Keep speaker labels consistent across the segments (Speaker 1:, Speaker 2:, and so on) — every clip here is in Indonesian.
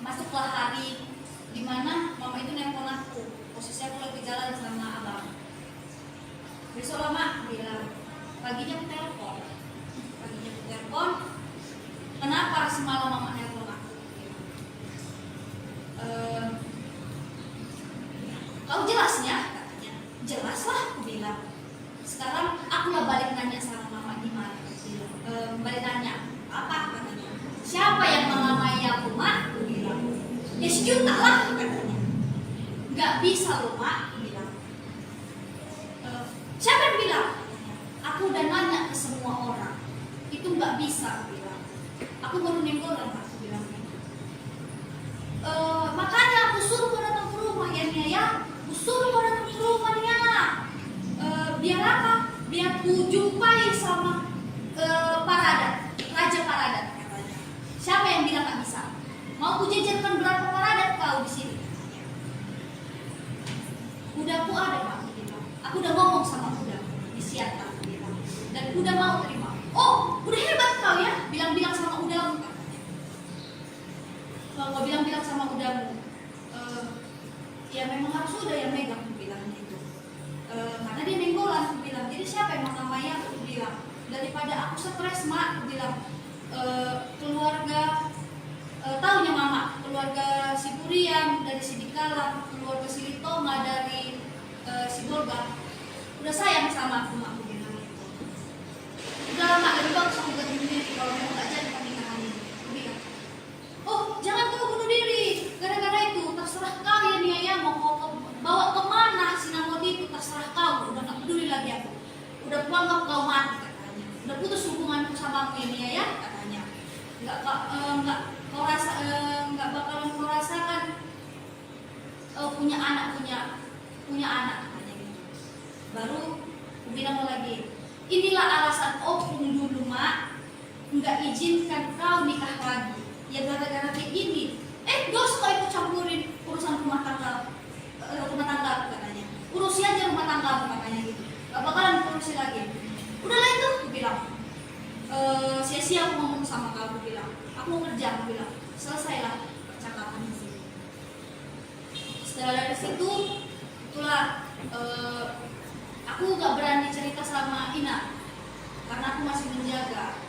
Speaker 1: masuklah hari dimana mama itu nelpon aku, posisi aku lagi jalan sama abang. Besok lah mak, bilang. Paginya aku telepon, kenapa semalam mama nelpon aku? Kau jelasnya, katanya. Jelas lah, aku bilang. Sekarang aku lah balik nanya sama mama gimana? Balik nanya, apa katanya? Siapa yang mengamai aku mak? Aku bilang. Ya si Juta lah, katanya. Gak bisa loh mak, aku bilang. Siapa yang bilang? Aku udah nanya ke semua orang, itu gak bisa, aku bilang. Aku baru nenggolan, aku bilang. Makanya aku suruh kau datang ke rumah ya. Suruh kau datang ke rumahnya. Biar apa? Biar ku jumpai sama Paradat, Raja Paradat katanya. Siapa yang bilang gak bisa? Mau ku jajarkan berapa Paradat kau di sini? Udah aku ada Pak, aku udah ngomong sama udah disiapkan bilang. Dan udah mau terima. Oh, udah hebat kau ya, bilang-bilang sama udamu katanya. Kau bilang-bilang sama udamu. Ya memang harus udah yang megang, aku bilang gitu. Karena dia nenggolan, aku bilang. Jadi siapa yang mengamai aku bilang. Daripada aku stres mak, aku bilang. Keluarga taunya mama, keluarga si Purian dari si Dikalang, keluarga si Litoma dari si Bolga. Udah sayang sama aku mak, aku bilang gitu. Udah mak, lebih bagus aku ganti diri kalau mau gak jadi pernikahan ini, aku bilang. Oh jangan kau bunuh diri gara-gara itu, terserah kau ya nih ya, mau kau bawa kemana sinamoni itu terserah kau, udah gak peduli lagi aku, udah kuanggap kau mati katanya, udah putus hubunganku sama aku ini ya katanya, nggak kau rasa nggak bakalan kau rasakan punya anak katanya gitu. Baru aku bilang lagi, inilah alasan opung dulu mak nggak izinkan kau nikah lagi. Ya gara-gara kayak gini, gak usah kau ikut campurin urusan rumah tangga katanya. Urusi aja rumah tangga katanya gitu. Gak bakalan urusi lagi. Udahlah itu, aku bilang. Sia-sia aku ngomong sama kau, aku bilang. Aku mau kerja, aku bilang. Selesailah percakapan di sini. Setelah dari situ, itulah aku gak berani cerita sama Ina karena aku masih menjaga.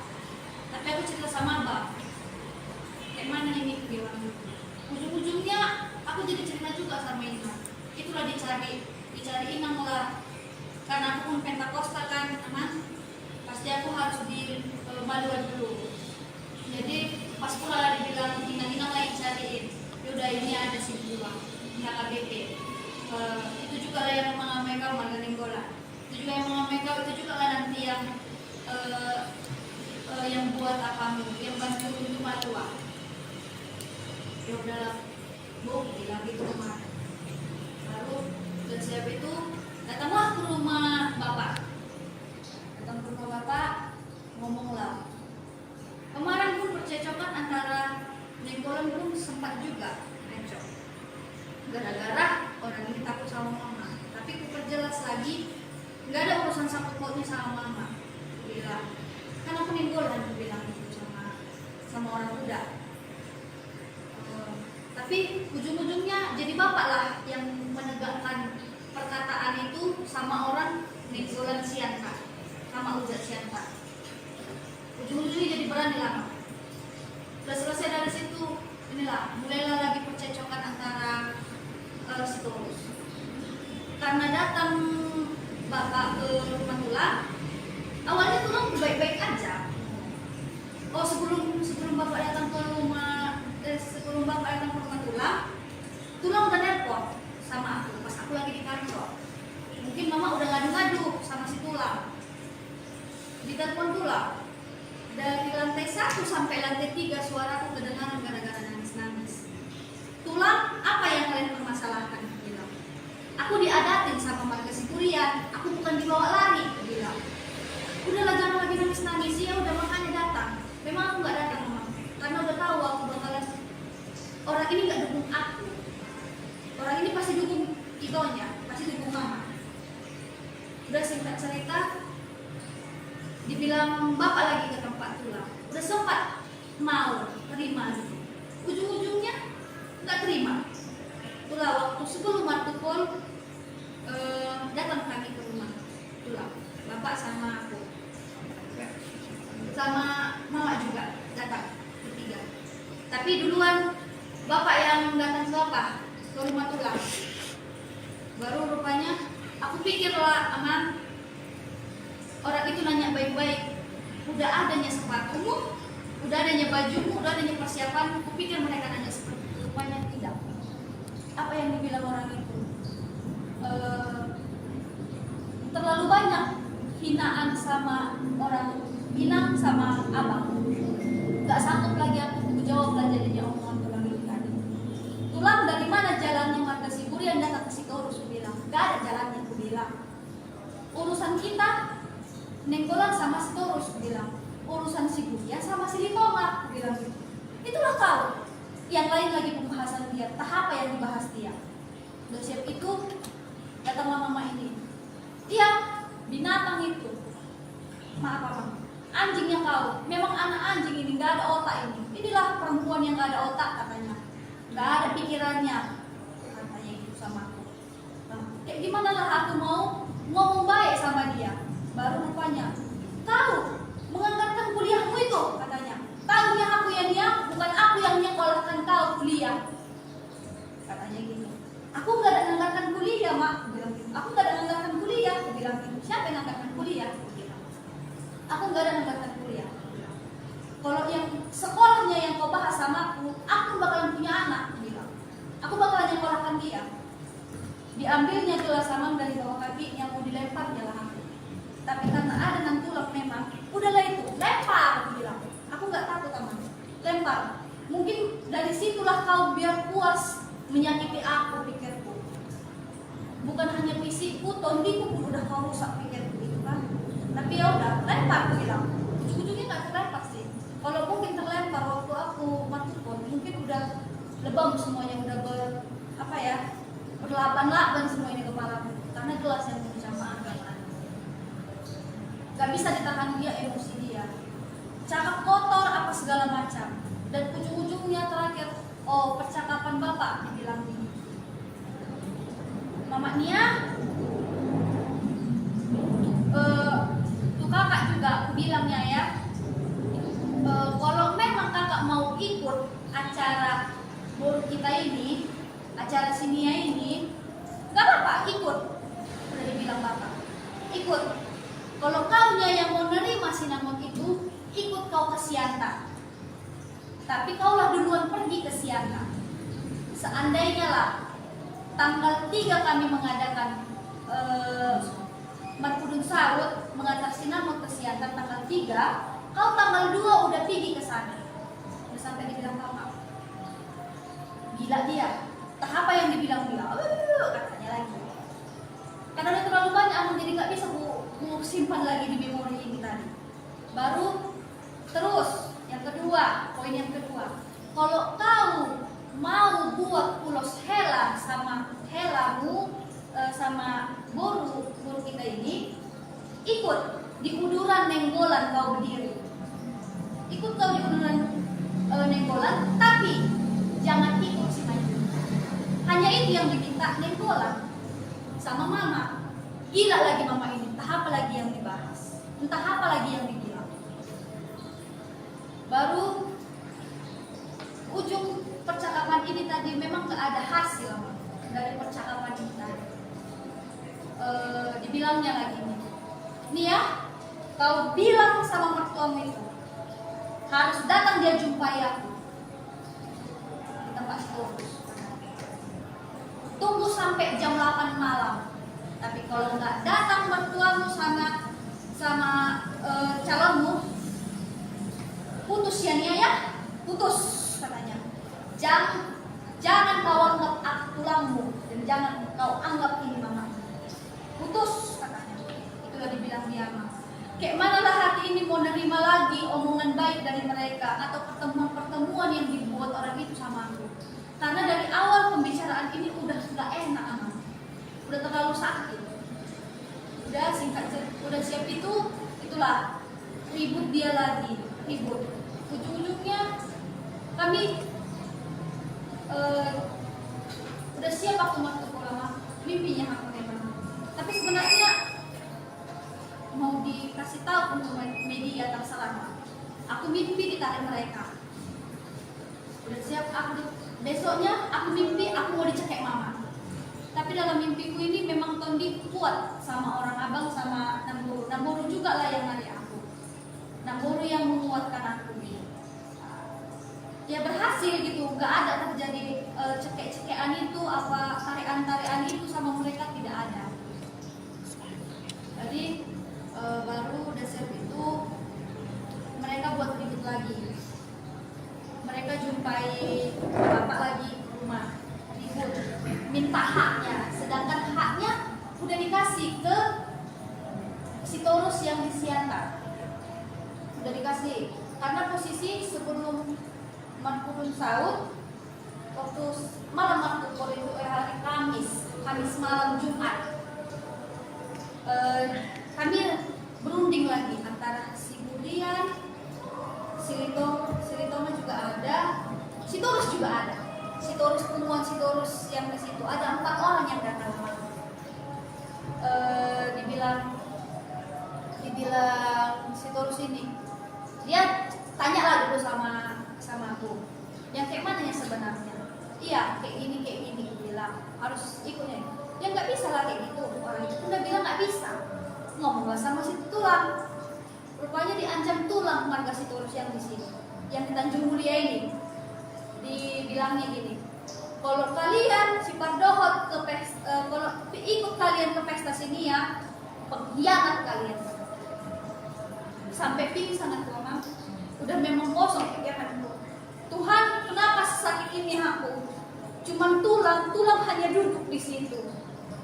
Speaker 1: Tapi aku cerita sama Abang. Mana ini bilang ujung-ujungnya aku jadi cerita juga sama Ina. Itulah dicari Ina lah, karena aku pun Pentakosta kan aman, pasti aku harus di Baluan dulu. Jadi pas pula dibilang Ina lagi cariin, yaudah ini ada si Bula KBP. Itu juga lah yang mengamai kau Marga Nenggolan, itu juga yang mengamai kau, itu juga lah nanti yang buat apa yang bantu untuk matua. Ya udahlah, Bu, bilang gitu kemarin. Lalu dan siap itu datanglah ke rumah bapak. Datang ke rumah bapak, ngomonglah. Kemarin pun percecokan antara Nenggolan pun sempat juga mencok. Gara-gara orang ini takut sama mama. Tapi ku perjelas lagi, nggak ada urusan sangkut pautnya sama mama. Bilang, kan aku Nenggolan, aku bilang gitu sama orang muda. Tapi ujung-ujungnya jadi bapak lah yang menegakkan perkataan itu sama orang Nenggolan Sianta, sama Ujat Sianta. Ujung-ujungnya jadi berani lama. Udah selesai dari situ, inilah mulailah lagi percecokan antara seterus. Karena datang bapak ke rumah tulang, awalnya tulang baik-baik aja. Oh sebelum bapak datang ke rumah tulang udah nelpon sama aku pas aku lagi di kantor. Mungkin mama udah ngadu-ngadu sama si tulang. Ditelepon tulang. Dari lantai 1 sampai lantai 3 suaraku kedengaran gara-gara nangis-nangis. Tulang, apa yang kalian permasalahkan? Bilang. Aku diadatin sama Marga Sipurian, aku bukan dibawa lari, bilang. Udahlah jangan lagi nangis-nangis, ya udah makanya datang. Memang aku nggak datang mama, karena udah tahu aku bakalan orang ini nggak dukung aku. Orang ini pasti dukung Itonya, pasti dukung mama. Udah singkat cerita, dibilang bapak lagi ke tempat tulang. Udah sempat mau terima gitu. Ujung-ujungnya tak terima. Itulah waktu sebelum Martupol datang kami ke rumah. Itulah bapak sama aku, sama mama juga datang bertiga. Tapi duluan bapak yang datang ke rumah Tulang. Baru rupanya aku pikirlah aman, orang itu nanya baik-baik, udah adanya sepatumu, udah adanya bajumu, udah adanya persiapan. Aku pikir mereka nanya seperti itu, rupanya tidak. Apa yang dibilang orang itu? Terlalu banyak hinaan sama orang Minang sama abang. Gak sanggup lagi aku jawab lah jadinya omongan Tulang itu tadi. Tulang dari mana jalannya Marga Siburi yang datang ke Sitorus? Aku bilang gak ada jalannya. Aku bilang urusan kita Nenggolan sama Sitorus. Aku bilang urusan Siburian sama Silitonga. Aku bilang gitu. Itulah kau. Yang lain lagi pembahasan dia, tahap apa yang dibahas dia. Udah siap itu datanglah mama ini. Iya, binatang itu. Maaf apa? Anjingnya kau. Memang anak anjing ini, gak ada otak ini. Inilah perempuan yang gak ada otak katanya. Gak ada pikirannya. Katanya gitu sama aku. Nah, kayak gimana lah aku mau ngomong baik sama dia. Baru rupanya, kau menganggarkan kuliahmu itu katanya. Tahunya aku yang dia, bukan aku yang nyekolahkan kau kuliah. Katanya gitu. Aku gak ada menganggarkan kuliah, mak. Bilang gitu. Aku gak ada menganggarkan kuliah. Aku bilang gitu. Siapa yang menganggarkan kuliah? Aku gak ada menganggarkan kuliah. Kalau yang sekolahnya yang kau bahas sama aku bakalan punya anak. Bilang. Aku bakalan nyekolahkan dia. Diambilnya gelas samang dari bawah kaki yang mau dilempar jalan aku. Tapi karena ada nang Tulang memang, udahlah itu, lempar. Aku bilang. Aku gak takut aman. Lempar. Mungkin dari situlah kau biar puas menyakiti aku, pikirku. Bukan hanya fisikku, tondiku pun udah kau rusak, pikirku itu kan. Tapi ya udah, lempar. Aku bilang. Ujung-ujungnya gak terlempar sih. Kalau mungkin terlempar waktu aku Martupol, mungkin udah lebam semuanya, udah berlaban-laban semua ini kepalaku. Karena gelas yang bercampur. Gak bisa ditahan dia, emosi dia. Cakap kotor apa segala macam. Dan ujung-ujungnya terakhir, oh percakapan bapak dibilang gini. Mama Nia, tuh kakak juga aku bilangnya ya. Kalau memang kakak mau ikut acara boru kita ini, acara sinia ini, gak apa-apa ikut. Udah dibilang bapak, ikut. Kalau kaunya yang mau nerima sinamon itu, ikut kau ke Sianta. Tapi kaulah duluan pergi ke Sianta. Seandainya lah tanggal 3 kami mengadakan Marpudun Sawut mengantar sinamon ke Sianta tanggal 3, kau tanggal 2 udah pergi ke sana. Udah sampai dibilang bapak. Gila dia. Tahap apa yang dibilang dia? Katanya lagi. Karena udah terlalu banyak, aku jadi nggak bisa ku simpan lagi di memori ini tadi. Baru terus yang kedua, poin yang kedua. Kalau kau mau buat ulos hela sama helamu sama boru kita ini, ikut di uduran Nenggolan kau berdiri. Ikut kau di uduran Nenggolan, tapi jangan ikut si Maju. Hanya itu yang diminta Nenggolan sama mama. Gila lagi mama ini, entah apa lagi yang dibahas, entah apa lagi yang dibilang. Baru ujung percakapan ini tadi memang gak ada hasil dari percakapan ini tadi. Dibilangnya lagi nih ya, kau bilang sama mertuamu itu harus datang dia jumpai aku di tempat fokus. Tunggu sampai jam 8 malam. Tapi kalau nggak datang mertuamu sama calonmu, putus ya Nia ya, putus katanya. Jangan kau anggap aku tulangmu dan jangan kau anggap ini mama. Putus katanya. Itulah dibilang dia mah. Kayak manalah hati ini mau nerima lagi omongan baik dari mereka atau pertemuan-pertemuan yang dibuat orang itu sama aku. Karena dari awal pembicaraan ini udah nggak enak aman. Udah terlalu sakit. Udah singkat udah siap itulah ribut dia lagi, ribut. Ujung-ujungnya kami eh, udah siap aku masuk ulama, mimpinya aku memang. Tapi sebenarnya mau dikasih tahu untuk media terserah. Aku mimpi ditarik mereka. Udah siap aku, besoknya aku mimpi aku mau dicekek mama. Tapi dalam mimpiku ini memang Tondi kuat sama orang abang sama Namburu. Namburu juga lah yang narik aku. Namburu yang menguatkan aku gitu. Ya berhasil gitu, nggak ada terjadi cekek-cekean itu, apa tarian-tarian itu sama mereka tidak ada. Jadi baru udah siap itu mereka buat ribut lagi. Mereka jumpai bapak lagi ke rumah, ribut, minta haknya. Sedangkan haknya udah dikasih ke si Torus yang disiantar. Udah dikasih. Karena posisi sebelum Markudun Saud, waktu malam Markudun itu hari Kamis malam Jumat, kami berunding lagi antara si Budian, si Litono juga ada, si Torus juga ada, si Torus temuan si Torus yang di situ ada 4 orang yang datang. Dibilang si Torus ini, dia tanya lah dulu sama aku, yang kayak mana yang sebenarnya? Iya, kayak gini aku bilang harus ikutnya. Ya nggak bisa lah kayak gitu, orang itu udah bilang nggak bisa. Ngomong gak sama si tulang, rupanya diancam tulang marga si Torus yang di sini, yang di Tanjung Mulia ini. Dibilangnya gini, kalau kalian si Pardohot kalau ikut kalian ke pesta sini ya, pengkhianat kalian. Sampai pingsan aku mama, udah memang kosong pikiranku. Tuhan, kenapa sakit ini aku? Cuman tulang hanya duduk di situ.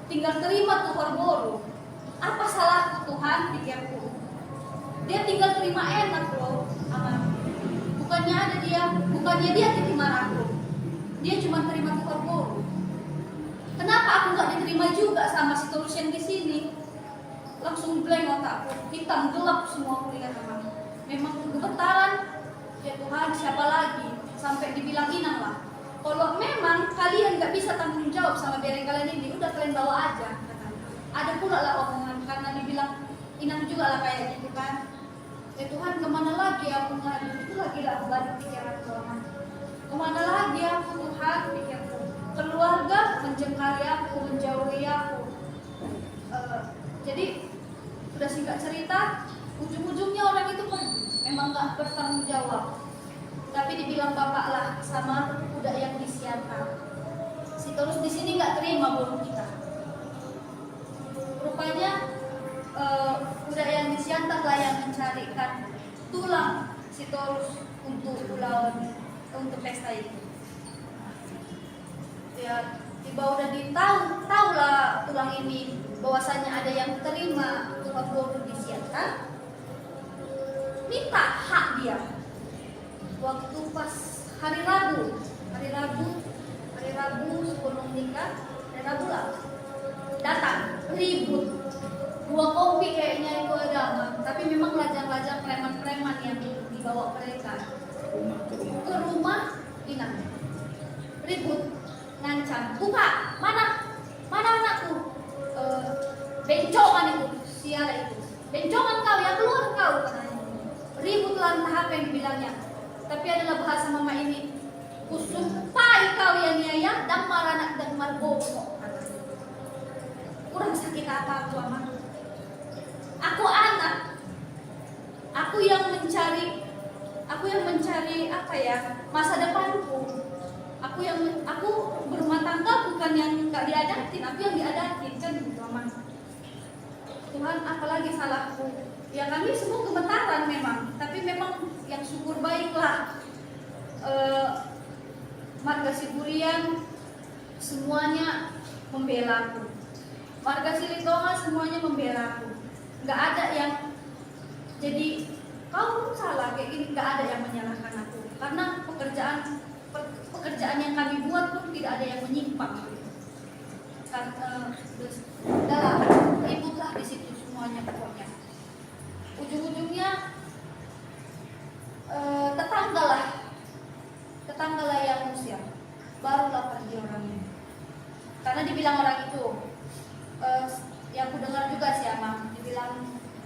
Speaker 1: Tinggal terima tuh horboru. Apa salahku Tuhan, pikirku. Dia tinggal terima enak loh, aman. Bukannya dia terima aku. Dia cuma terima tuh horboru. Kenapa aku nggak diterima juga sama si Torus yang di sini? Langsung blank otakku, hitam gelap semua kuliah teman. Memang gemetaran. Ya Tuhan, siapa lagi? Sampai dibilang Inang lah, kalau memang kalian nggak bisa tanggung jawab sama biarin kalian ini, udah kalian bawa aja. Ada pula lah omongan karena dibilang Inang juga lah kayak gitu kan. Ya Tuhan, kemana lagi aku ngadu? Itu lagi lah balik pikiran Tuhan. Kemana lagi aku Tuhan, pikirku. Keluarga menjengkali aku, menjauhi aku. Jadi udah singkat cerita, ujung-ujungnya orang itu pergi. Memang nggak bertanggung jawab. Tapi dibilang bapak lah sama budak yang disiantar. Si Torus di sini nggak terima burung kita. Rupanya budak yang disiantar lah yang mencarikan tulang si Torus untuk untuk pesta itu. Ya, tiba udah tahu lah tulang ini bahwasanya ada yang terima tulang burung disiantar. Minta hak dia. Waktu pas hari Rabu sebelum nikah, hari Rabu lah datang ribut 2 kopi kayaknya itu agama, tapi memang lajang-lajang preman-preman yang dibawa mereka ke rumah Inang, ribut ngancam, buka mana anakku, bencongan itu siara itu, bencongan kau ya, keluar kau katanya. Ribut lah entah apa yang dibilangnya. Tapi adalah bahasa mama ini, kusumpai kau yang niaya dan maranak dan margomo. Kurang sakit apa aku mama? Aku anak, aku yang mencari apa ya, masa depanku. Aku berumah tangga bukan yang nggak diadatin, aku yang diadatin kan gitu mama. Tuhan, apalagi salahku? Ya kami semua gemetaran memang, tapi memang yang syukur baiklah marga Siburian semuanya membela aku, marga Silitonga semuanya membela aku. Nggak ada yang jadi kau salah kayak gini, nggak ada yang menyalahkan aku karena pekerjaan yang kami buat pun tidak ada yang menyimpang. Dalam ributlah di situ semuanya pokoknya. Ujung-ujungnya tetangga lah yang usir. Baru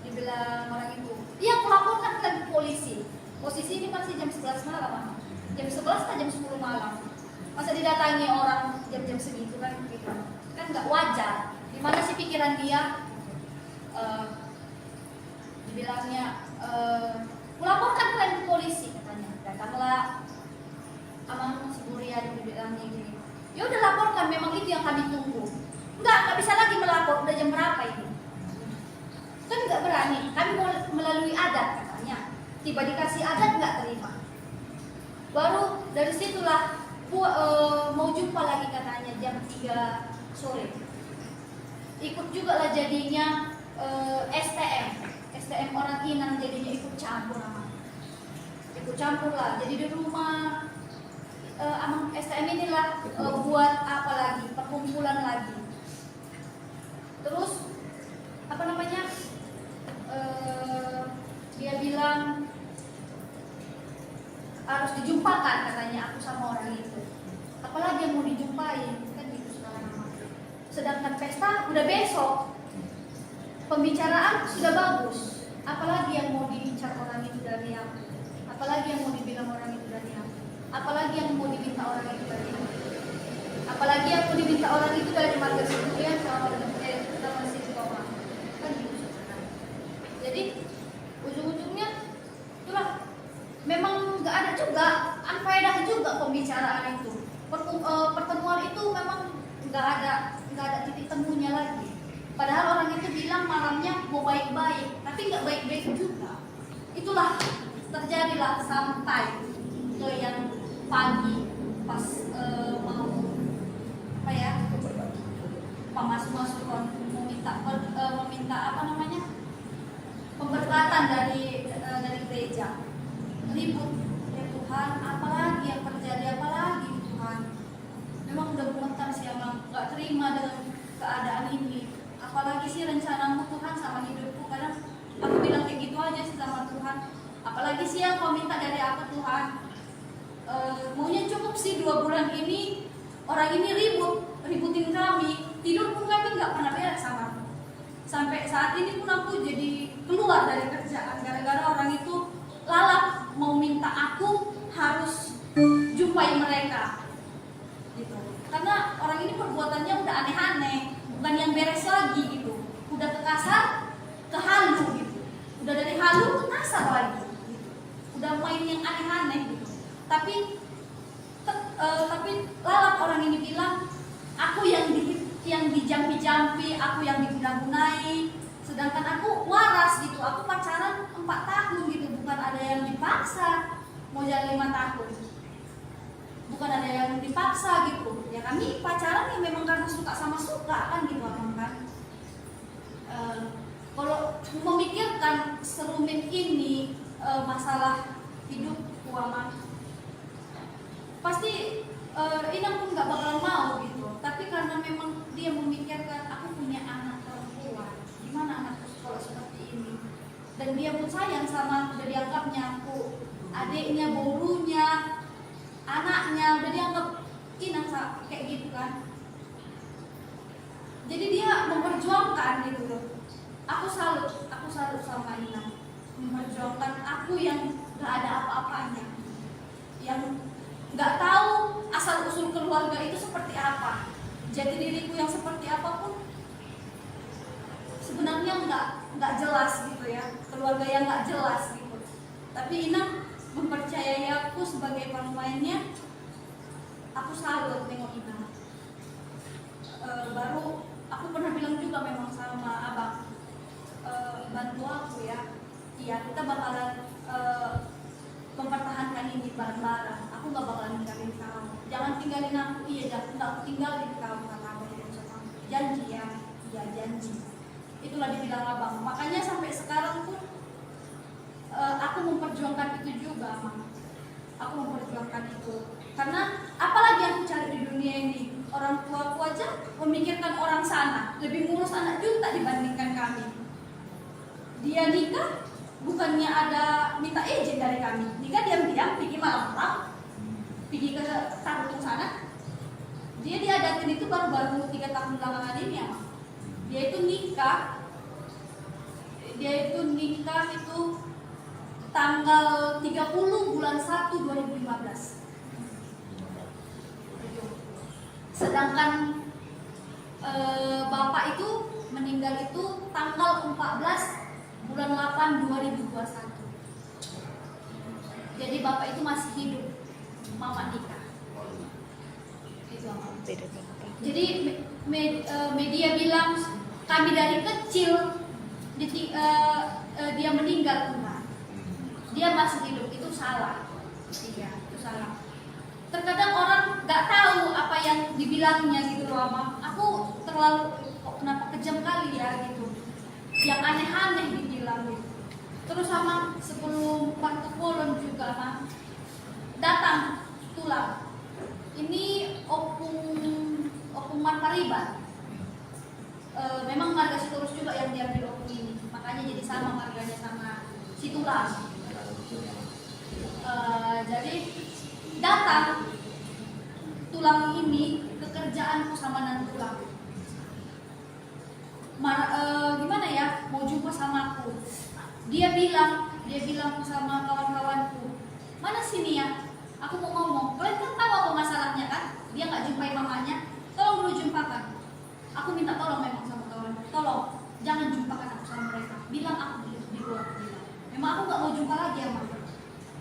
Speaker 1: dibilang orang itu, iya aku laporkan ke polisi. Posisi ini masih jam 11 malam, jam 11 atau jam 10 malam. Masa didatangi orang jam-jam segitu kan gitu. Kan nggak wajar. Gimana sih pikiran dia? Dibilangnya melaporkan kalian ke polisi katanya. Datanglah Amang Siburian dibilangnya gini. Ya udah laporkan, memang itu yang kami tunggu. Nggak bisa lagi melapor, udah jam berapa ini? Kan nggak berani, kami mau melalui adat katanya. Tiba dikasih adat nggak terima. Baru dari situlah mau jumpa lagi katanya jam 3 sore. Ikut juga lah jadinya STM orang Inang jadinya ikut campur lah. Jadi di rumah Amang STM inilah buat apa lagi, perkumpulan lagi. Terus apa namanya, dia bilang harus dijumpakan katanya aku sama orang itu. Apalagi yang mau dijumpai kan gitu sekarang. Sedangkan pesta udah besok, pembicaraan sudah bagus. Apalagi yang mau diincar orang itu dari aku? Apalagi yang mau dibilang orang itu dari aku? Apalagi yang mau diminta orang itu dari aku? Apalagi yang mau diminta orang itu dari marga Siburian sama Sibukoma. Kan gitu sekarang. Jadi ujung-ujungnya itulah, memang nggak ada juga unfaedah juga pembicaraan itu. Pertemuan itu memang nggak ada titik temunya lagi. Padahal orang itu bilang malamnya mau baik-baik, tapi nggak baik-baik juga. Itulah terjadilah sampai ke yang pagi pas mau apa ya, masuk meminta apa namanya, pemberkatan dari gereja. Ribut ya Tuhan, apalagi yang terjadi, apalagi Tuhan. Memang udah gemetar sih, emang nggak terima dengan keadaan ini. Apalagi sih rencanamu Tuhan sama hidupku. Kadang aku bilang kayak gitu aja sih sama Tuhan. Apalagi sih yang kau minta dari aku Tuhan. Maunya cukup sih 2 bulan ini orang ini ributin kami. Tidur pun kami nggak pernah beres sama aku. Sampai saat ini pun aku jadi keluar dari kerjaan gara-gara orang itu lalap mau minta aku harus jumpai mereka gitu. Karena orang ini perbuatannya udah aneh-aneh, bukan yang beres lagi gitu. Udah ke kasar, ke halu gitu. Udah dari halu ke kasar lagi gitu. Udah main yang aneh-aneh gitu. Tapi lalap orang ini bilang aku yang dijampi-jampi, aku yang diguna-gunai, sedangkan aku waras gitu. Aku pacaran 4 tahun gitu, bukan ada yang dipaksa mau jalan 5 tahun, bukan ada yang dipaksa gitu ya. Kami pacaran ya memang karena suka sama suka kan gitu kan. Kalau memikirkan serumit ini masalah hidup Muhammad, pasti Inang pun nggak bakalan mau gitu. Tapi karena memang dia memikirkan aku punya anak perempuan, gimana anakku sekolah seperti ini, dan dia pun sayang sama aku, udah dianggapnya aku adiknya, borunya, anaknya, udah dianggap Inang kayak gitu kan. Jadi dia memperjuangkan gitu loh. Aku salut sama Inang, memperjuangkan aku yang nggak ada apa-apanya, yang nggak tahu asal usul keluarga itu seperti apa, jati diriku yang seperti apapun sebenarnya nggak jelas gitu ya, keluarga yang nggak jelas gitu. Tapi Inang mempercayai aku sebagai pemainnya. Aku salut tengok Inang. Baru aku pernah bilang juga memang sama abang, bantu aku ya. Iya, kita bakalan mempertahankan ini bareng-bareng. Aku nggak bakalan ninggalin kamu. Jangan tinggalin aku. Iya, jangan aku tinggalin kamu, kata abang. Janji ya, iya janji. Itulah dibilang abang. Makanya sampai sekarang pun aku memperjuangkan itu juga, Mama. Aku memperjuangkan itu. Karena apalagi yang aku cari di dunia ini, orang tuaku aja memikirkan orang sana, lebih ngurus anak juta dibandingkan kami. Dia nikah bukannya ada minta izin dari kami, nikah diam-diam pergi malam-malam, pergi ke Tarutung sana. Dia diadatin itu baru 3 tahun belakangan ini ya. Dia itu nikah dia itu nikah itu tanggal 30 bulan 1 2015. Sedangkan bapak itu meninggal itu tanggal 14 bulan 8 2021. Jadi bapak itu masih hidup, mama nikah. Itu apa? Jadi media bilang kami dari kecil dia meninggal, enggak. Dia masih hidup, itu salah. Iya, itu salah. Terkadang orang nggak tahu apa yang dibilangnya gitu loh, Mama. Aku terlalu kenapa kejam kali ya gitu. Yang aneh-aneh dibilang gitu. Terus sama sebelum waktu kolon juga Mama datang tulang. Ini opung Marpariban. Memang marga Sitorus juga yang diambil opung ini. Makanya jadi sama marganya sama si tulang. Jadi datang tulang ini kekerjaanku sama nan tulang. Gimana ya, mau jumpa sama aku. Dia bilang sama kawan-kawanku, mana sini ya, aku mau ngomong. Kalian kan tahu apa masalahnya kan? Dia nggak jumpai mamanya, tolong dulu jumpakan. Aku minta tolong memang sama kawan, tolong jangan jumpakan aku sama mereka. Bilang aku di luar. Memang aku nggak mau jumpa lagi sama mereka.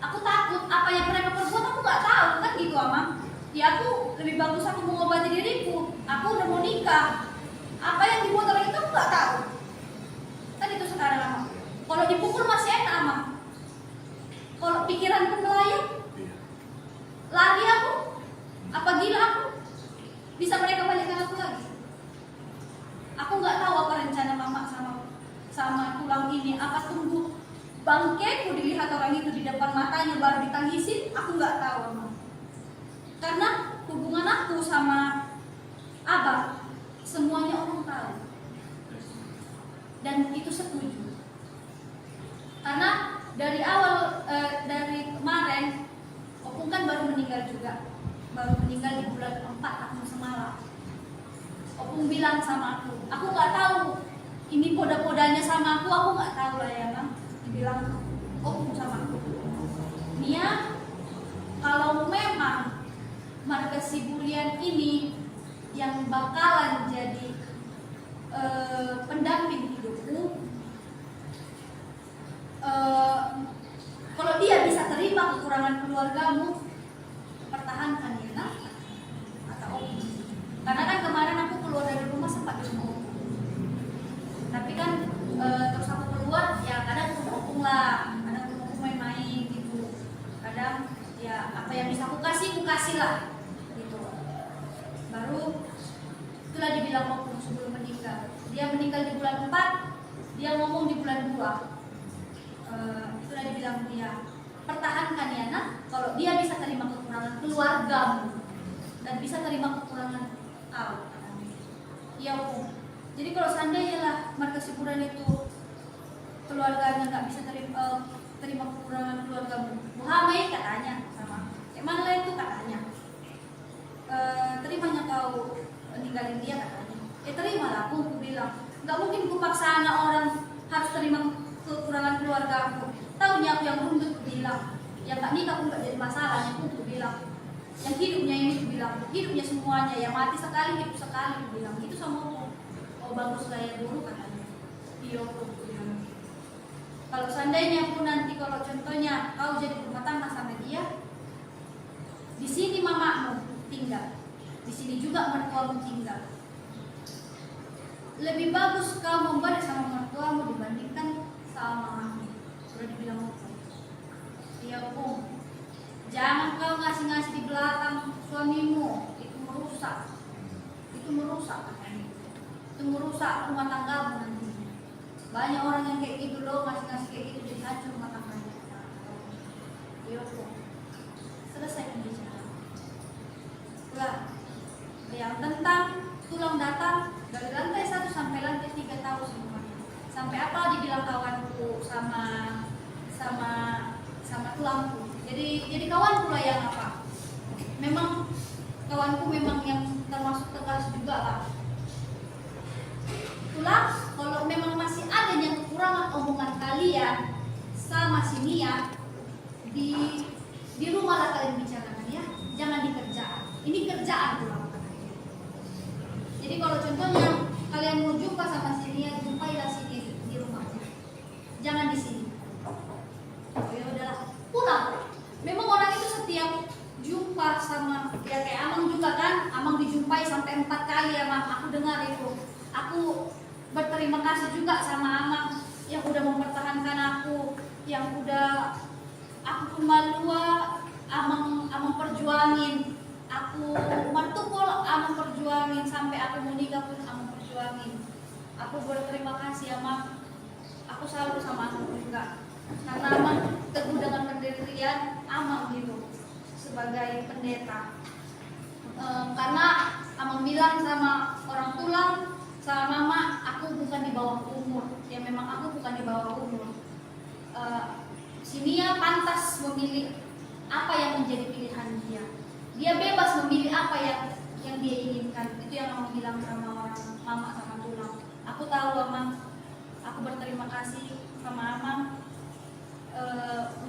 Speaker 1: Aku takut apa yang mereka perbuat aku nggak tahu kan gitu Amang. Ya aku lebih bagus aku mengobati diriku. Aku udah mau nikah. Apa yang dibuat orang itu aku nggak tahu. Kan itu sekarang Amang. Kalau dipukul masih enak Amang. Kalau pikiranku melayang, lari aku, apa gila aku, bisa mereka balikkan aku lagi. Aku nggak tahu apa rencana mama sama tulang ini. Apa tunggu bangkeku dilihat orang itu di depan matanya baru ditangisin? Aku nggak tahu Mama. Karena hubungan aku sama abah semuanya orang tahu. Dan itu setuju. Karena dari awal dari kemarin opung kan baru meninggal juga. Baru meninggal di bulan 4 tahun semalam. Opung bilang sama aku nggak tahu ini poda-podanya sama aku nggak tahu lah ya Bang. Dibilang opung sama aku, Nia, kalau memang marga Siburian ini yang bakalan jadi pendamping hidupku, kalau dia bisa terima kekurangan keluargamu, pertahankan ya nak, kata opung. Karena kan kemarin aku keluar dari rumah sempat dijemput, tapi kan terus aku keluar ya kadang opung lah, kadang opung main-main gitu, kadang ya apa yang bisa aku kasih lah gitu. Baru itulah dibilang opung sebelum meninggal. Dia meninggal di bulan 4, dia ngomong di bulan 2. Itulah dibilang dia, pertahankan ya nak, kalau dia bisa terima kekurangan keluargamu dan bisa terima kekurangan kau. Iya opung. Jadi kalau seandainya lah marga Siburan itu keluarganya nggak bisa terima kekurangan keluargamu, Muhammad katanya sama, mana lah itu katanya, terimanya kau ninggalin dia katanya. Terimalah, aku bilang, nggak mungkin ku paksa anak orang harus terima kekurangan keluarga aku. Tahunya aku yang runtut bilang, yang nggak nikah pun nggak jadi masalah, yang aku bilang, yang hidupnya ini aku bilang, hidupnya semuanya, yang mati sekali hidup sekali aku bilang, itu sama aku. Oh bagus lah ya dulu katanya. Iya aku bilang. Kalau seandainya aku nanti kalau contohnya kau jadi rumah tangga sama dia, di sini mamamu tinggal, di sini juga mertuamu tinggal. Lebih bagus kau membalik sama mertuamu dibandingkan sama aku. Sudah dibilang aku. Iya aku. Jangan kau ngasih-ngasih di belakang suamimu, itu merusak. Itu merusak katanya. Itu merusak rumah tanggamu nanti. Banyak orang yang kayak gitu loh, ngasih-ngasih kayak gitu jadi hancur rumah tangganya. Iya aku. Selesai pembicaraan. Ulah. Yang tentang tulang datang dari lantai 1 sampai lantai 3 tahu semuanya. Sampai apa dibilang kawanku sama tulangku. Jadi kawanku lah yang apa? Memang kawanku memang yang termasuk tegas juga lah. Tulang kalau memang masih ada yang kekurangan kalian sama si Nia di rumah lah kalian bicarakan ya, jangan di kerjaan. Ini kerjaan pulang. Jadi kalau contohnya kalian mau jumpa sama si Nia, jumpailah sini di rumahnya, jangan di sini. Oh ya udahlah, pulang. Memang orang itu setiap jumpa sama ya kayak Amang juga kan, Amang dijumpai sampai 4 kali ya Mam, aku dengar itu. Aku berterima kasih juga sama Amang yang udah mempertahankan aku, yang udah aku pun malua, Amang perjuangin, aku martukul Amang perjuangin, sampai aku mau nikah pun Amang perjuangin. Aku berterima kasih Amang, aku selalu sama Amang juga, karena Amang teguh dengan pendirian Amang gitu sebagai pendeta. Karena Amang bilang sama orang tulang, sama mama, aku bukan di bawah umur. Ya memang aku bukan di bawah umur. Si Nia pantas memilih apa yang menjadi pilihan dia. Dia bebas memilih apa yang dia inginkan. Itu yang Amang bilang sama orang mama sama tulang. Aku tahu Amang, aku berterima kasih sama Amang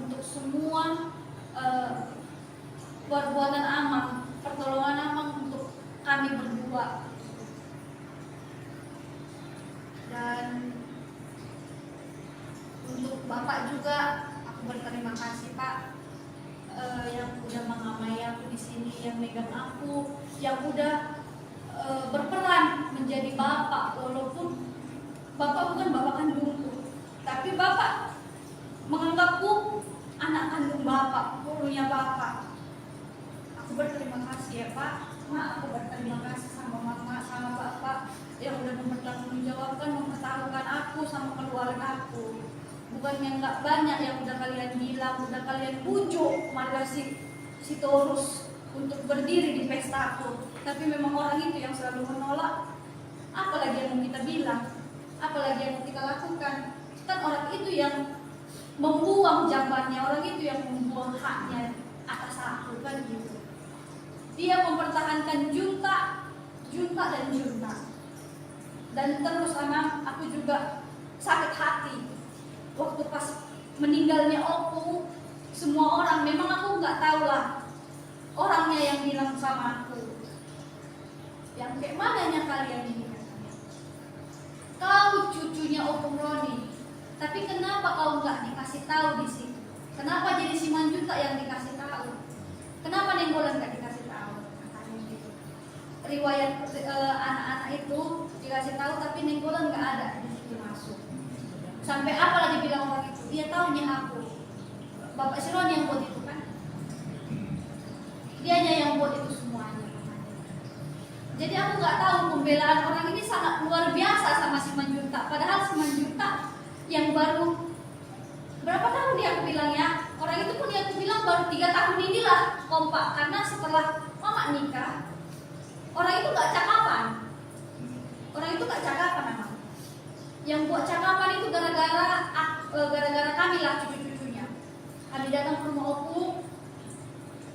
Speaker 1: untuk semua perbuatan Amang, pertolongan Amang untuk kami berdua. Dan untuk Bapak juga aku berterima kasih Pak, yang udah mengamai aku di sini, yang megang aku, yang udah berperan menjadi Bapak, walaupun Bapak bukan Bapak kandungku, tapi Bapak menganggapku anak kandung Bapak, purunya Bapak. Aku berterima kasih ya Pak. Aku berterima kasih sama Mama, sama Bapak yang udah mempertanggungjawabkan, mempertaruhkan aku sama keluarga aku. Bukan yang nggak banyak yang udah kalian bilang, udah kalian bujuk marga si Torus untuk berdiri di pestaku, tapi memang orang itu yang selalu menolak. Apalagi yang mau kita bilang, apalagi yang mau kita lakukan. Kan orang itu yang membuang jambannya, orang itu yang membuang haknya atas aku, kan gitu. Dia mempertahankan junta dan junta. Dan terus sama aku juga sakit hati waktu pas meninggalnya Opu. Semua orang, memang aku nggak tahu lah orangnya yang bilang sama aku, yang kayak mananya kalian ini katanya, kau cucunya Opung Roni, tapi kenapa kau nggak dikasih tahu di situ? Kenapa jadi si Manjuta yang dikasih tahu? Kenapa Nenggolan nggak dikasih tahu? Katanya gitu. Riwayat anak-anak itu dikasih tahu, tapi Nenggolan nggak ada di situ masuk. Sampai apa lagi bilang orang itu? Dia tahunya aku. Bapak si Roni yang buat itu kan? Dianya yang buat itu semuanya. Jadi aku nggak tahu, pembelaan orang ini sangat luar biasa sama si Manjuta. Padahal si Manjuta yang baru berapa tahun dia, aku bilang ya, orang itu pun dia aku bilang baru 3 tahun inilah kompak, karena setelah mama nikah orang itu nggak cakapan, memang. Yang buat cakapan itu gara-gara kami lah, cucu-cucunya. Kami datang ke rumah Opu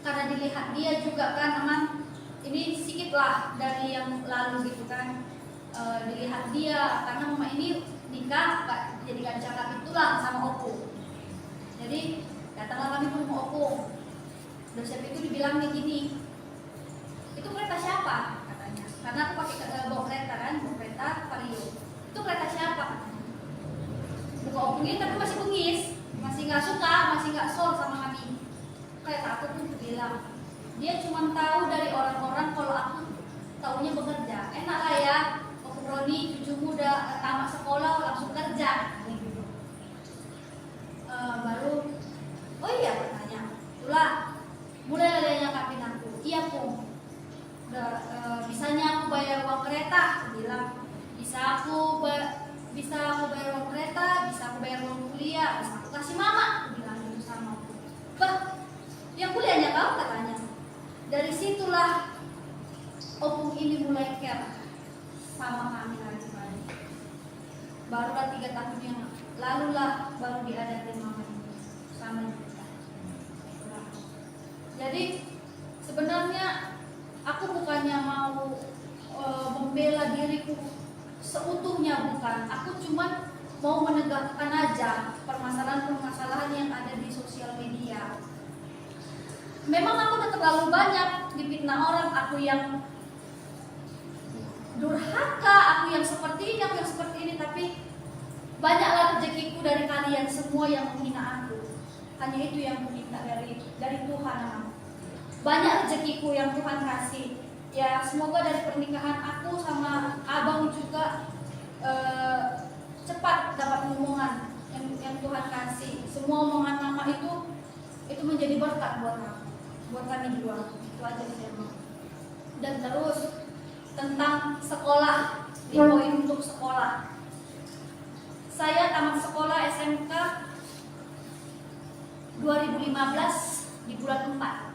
Speaker 1: karena dilihat dia juga kan aman, ini sedikit lah dari yang lalu gitu kan. Dilihat dia karena mama ini nikah jadikan cakap tulang sama Opu. Jadi datanglah kami ke rumah Opu. Dosen itu dibilangnya gini, itu kereta siapa katanya, karena aku pakai bawa kereta kan, bawa kereta Vario. Itu kereta siapa? Buka Opu ini tapi masih bengis, masih nggak suka, masih nggak soal sama kami. Kereta aku tuh bilang, dia cuma tahu dari orang-orang kalau aku taunya bekerja. Enak lah ya, Opu Roni cucu muda tamat sekolah langsung kerja. Baru, oh iya katanya, itulah mulai ada yang nyakapin aku. Iya Pung, bisanya aku bayar uang kereta, aku bilang bisa aku bayar uang kereta, bisa aku bayar uang kuliah, bisa aku kasih mama, aku bilang gitu sama aku. Bah, yang kuliahnya kau katanya. Dari situlah Opung ini mulai care sama kami lagi. Barulah 3 tahun yang lalu lah baru diadakan mama ini sama kita. Jadi sebenarnya aku bukannya mau membela diriku seutuhnya, bukan. Aku cuman mau menegakkan aja permasalahan-permasalahan yang ada di sosial media. Memang aku udah terlalu banyak difitnah orang, aku yang durhaka, aku yang seperti ini, aku yang seperti ini, tapi banyaklah rezekiku dari kalian semua yang menghina aku. Hanya itu yang aku minta dari Tuhan. Banyak rezekiku yang Tuhan kasih. Ya semoga dari pernikahan aku sama abang juga cepat dapat omongan yang Tuhan kasih. Semua omongan mama itu menjadi berkat buat kami berdua. Itu aja sih. Dan terus tentang sekolah, di poin untuk sekolah. Saya tamat sekolah SMK 2015 di bulan 4.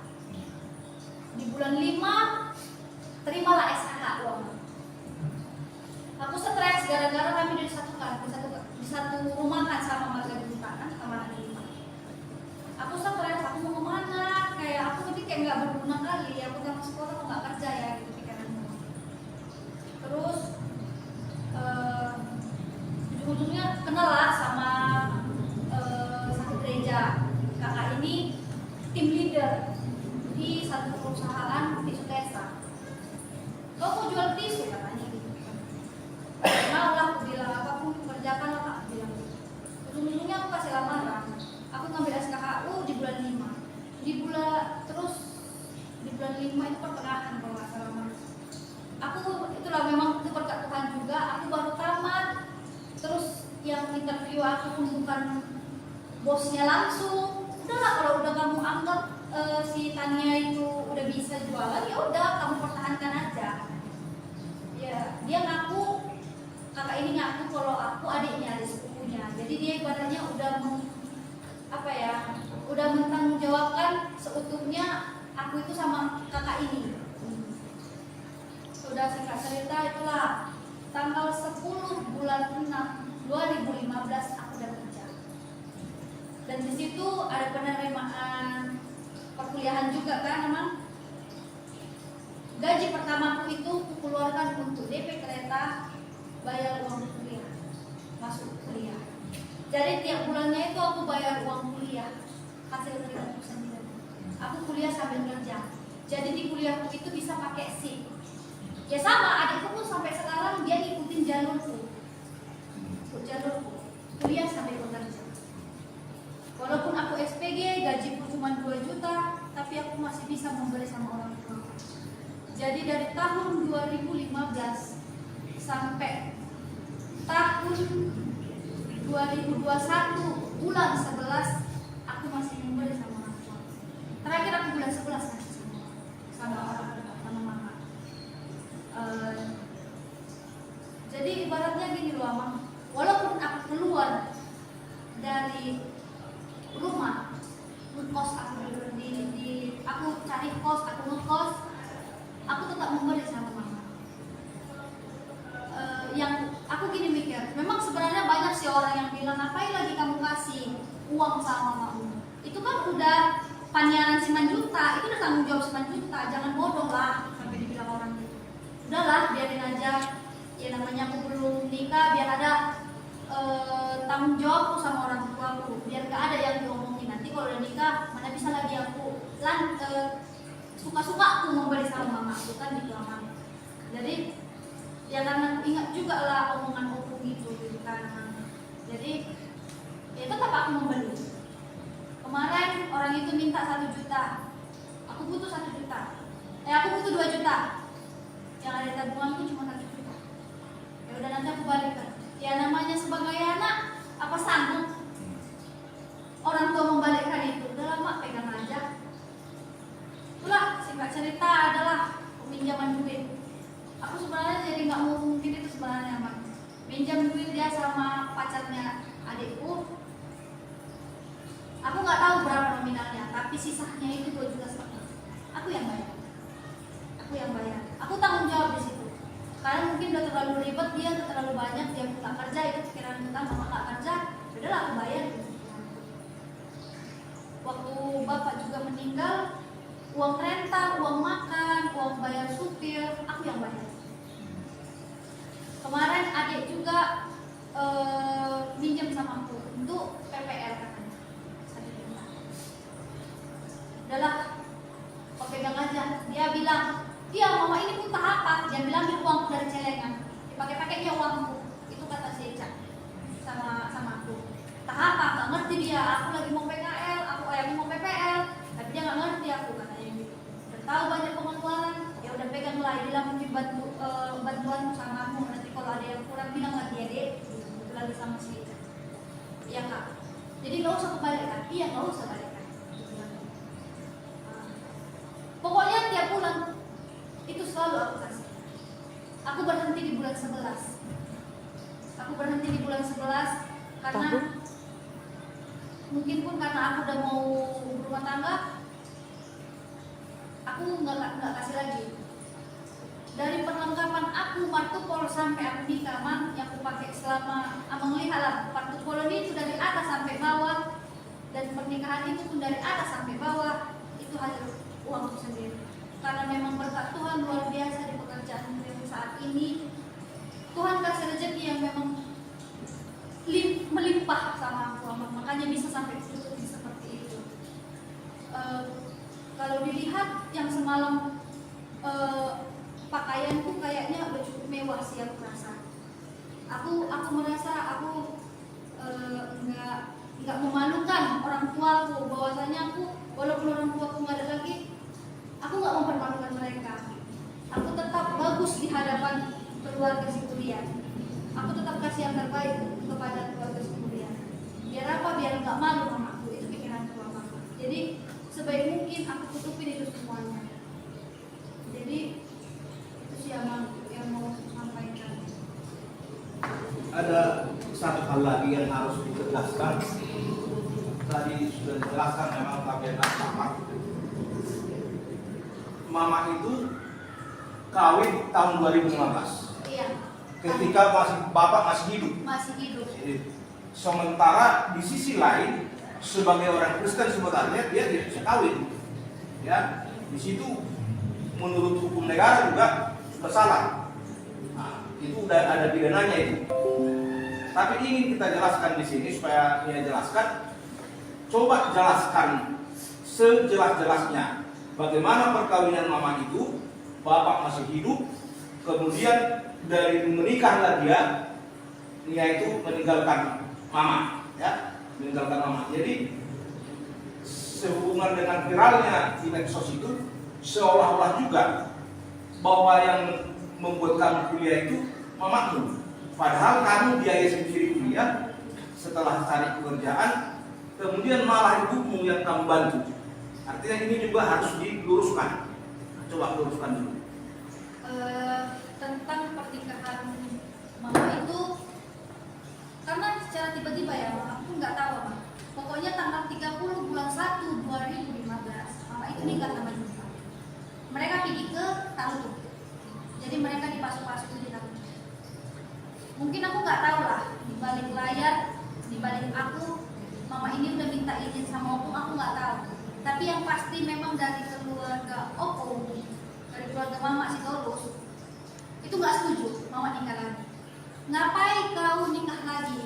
Speaker 1: Di bulan 5 terimalah SKH uang. Aku stres gara-gara kami disatukan di satu rumahan sama marga di kan, sama adik lima. Aku stres, aku mau kemana? Kayak aku kayak nggak berguna kali. Aku tamat sekolah kok nggak kerja ya gitu pikiranku. Terus ujung-ujungnya kenal lah sama satu gereja. Kakak ini tim leader di satu perusahaan tisu Tesa. Kau mau jual tisu katanya gitu. Mau lah, aku bilang apapun kerjakan lah, aku bilang. Ujung-ujungnya aku kasih lamaran. Aku ngambil SKHU di bulan 5. Di bulan 5 itu pertengahan kalau nggak salah. Aku itulah memang itu berkat Tuhan juga. Aku baru tamat. Terus yang interview aku pun bukan bosnya langsung. Udahlah kalau udah kamu anggap si Tania itu udah bisa jualan, ya udah kamu pertahankan aja. Ya dia ngaku, kakak ini ngaku kalau aku adiknya, adik sepupunya. Jadi dia ibaratnya udah udah mentanggungjawabkan seutuhnya aku itu sama kakak ini. Sudah singkat cerita itulah tanggal 10 bulan 6 2015 aku udah kerja. Dan di situ ada penerimaan perkuliahan juga kan, memang gaji pertamaku itu kukeluarkan untuk DP kereta, bayar uang kuliah, masuk kuliah. Jadi tiap bulannya itu aku bayar uang kuliah, hasil kerjaku sendiri. Aku kuliah sambil kerja. Jadi di kuliahku itu bisa pakai SIM. Ya sama, adikku pun sampai sekarang dia ngikutin jalurku, kuliah sambil bekerja. Walaupun aku SPG, gajiku cuma 2 juta, tapi aku masih bisa membeli sama orang tua. Jadi dari tahun 2015 sampai tahun 2021 bulan 11 aku masih membeli sama orang tua. Terakhir aku bulan 11 kan sama mama. Jadi ibaratnya gini loh, Amang. Walaupun aku keluar dari rumah, ngekos aku aku cari kos, aku ngekos, aku tetap memberi sama mama. Yang aku gini mikir, memang sebenarnya banyak sih orang yang bilang ngapain lagi kamu kasih uang sama mamamu. Itu kan udah paniaran 9 juta, itu udah tanggung jawab 9 juta, jangan bodoh lah sampai dibilang orang gitu. Udahlah, biarin aja. Ya namanya aku belum nikah, biar ada tanggung jawabku sama orang tuaku, biar gak ada yang diomongin nanti kalau udah nikah mana bisa lagi aku suka-suka aku memberi sama mama aku kan gitu aman. Jadi ya karena aku ingat juga lah omongan opung gitu kan. Jadi ya tetap aku memberi. Kemarin orang itu minta 1 juta, aku butuh 1 juta, aku butuh 2 juta, yang ada tabungan itu cuma 1 juta. Ya udah nanti aku balikan. Ya namanya sebagai anak, apa sanggup orang tua membalikkan itu? Udah lama pegang aja. Itulah singkat cerita adalah peminjaman duit. Aku sebenarnya jadi nggak mau mungkin itu sebenarnya, Mak. Pinjam duit dia sama pacarnya adikku. Aku nggak tahu berapa nominalnya, tapi sisanya itu 2,5 juta. Aku yang bayar. Aku tanggung jawab di situ. Karena mungkin udah terlalu ribet, dia udah terlalu banyak, dia nggak kerja, itu pikiran kita mama nggak kerja, udahlah aku bayar. Waktu bapak juga meninggal, uang rental, uang makan, uang bayar supir, aku yang bayar. Kemarin adik juga sama aku untuk PPL katanya. Saya bilang, udahlah, kau pegang aja. Dia bilang, iya mama ini pun tak apa. Dia bilang ambil uangku dari celengan, dipakai-pakainya uangku. Itu kata si Eca sama aku. Tak apa, nggak ngerti dia. Aku lagi mau PKL, aku mau PPL, tapi dia nggak ngerti aku katanya gitu. Udah tahu banyak pengeluaran, ya udah peganglah. Dia bilang mungkin bantuan sama aku. Nanti kalau ada yang kurang bilang lagi ya dek. Itu lagi sama si Eca. Iya kak. Jadi nggak usah kebalikan. Iya nggak usah balikan. Pokoknya tiap bulan itu selalu aku kasih. Aku berhenti di bulan 11. Aku berhenti di bulan 11 karena mungkin pun karena aku udah mau berumah tangga, aku nggak kasih lagi. Dari perlengkapan aku martupol sampai aku nikah, yang aku pakai selama abang lihat lah, martupol ini itu dari atas sampai bawah, dan pernikahan itu pun dari atas sampai bawah, itu hasil uangku sendiri. Karena memang berkat Tuhan luar biasa di pekerjaan yang saat ini, Tuhan kasih rezeki yang memang melimpah sama aku, makanya bisa sampai seperti itu. Kalau dilihat yang semalam pakaianku kayaknya udah cukup mewah sih aku rasa. Aku merasa aku nggak memalukan orang tuaku, bahwasanya aku walaupun orang tuaku nggak ada lagi, aku nggak mempermalukan mereka. Aku tetap bagus di hadapan keluarga si kuliah. Aku tetap kasih yang terbaik kepada keluarga si kuliah. Biar apa? Biar nggak malu sama aku. Itu pikiran mama. Jadi sebaik mungkin aku tutupin itu semuanya. Jadi itu sih yang mau sampaikan.
Speaker 2: Ada satu hal lagi yang harus ditegaskan. Tadi sudah dijelaskan memang bagian sama. Mama itu kawin tahun 2015.
Speaker 1: Iya.
Speaker 2: Ketika bapak masih hidup.
Speaker 1: Masih hidup.
Speaker 2: Sementara di sisi lain sebagai orang Kristen sebenarnya dia tidak bisa kawin. Ya, di situ menurut hukum negara juga sudah salah. Nah, itu udah ada pidananya itu. Tapi ingin kita jelaskan di sini supaya dia jelaskan. Coba jelaskan sejelas-jelasnya bagaimana perkawinan mama itu, bapak masih hidup, kemudian dari menikahlah dia itu meninggalkan mama, ya, meninggalkan mama. Jadi sehubungan dengan viralnya di medsos itu seolah-olah juga bahwa yang membuat kamu kuliah itu mamamu, padahal kamu biaya sendiri kuliah setelah cari pekerjaan, kemudian malah ibumu yang kamu bantu. Artinya ini juga harus diluruskan. Coba luruskan dulu.
Speaker 1: Tentang pernikahan mama itu, karena secara tiba-tiba ya, aku nggak tahu mama. Pokoknya tanggal 30 bulan 1 2015 mama itu nikah sama Junta. Mereka pergi ke Tarutu. Jadi mereka dipasuk-pasuk di Tarutu. Mungkin aku nggak tahu lah, di balik layar, di balik aku, mama ini udah minta izin sama aku nggak tahu. Tapi yang pasti memang dari keluarga Opung, dari keluarga mama si Torus, itu nggak setuju mama nikah lagi. Ngapain kau nikah lagi?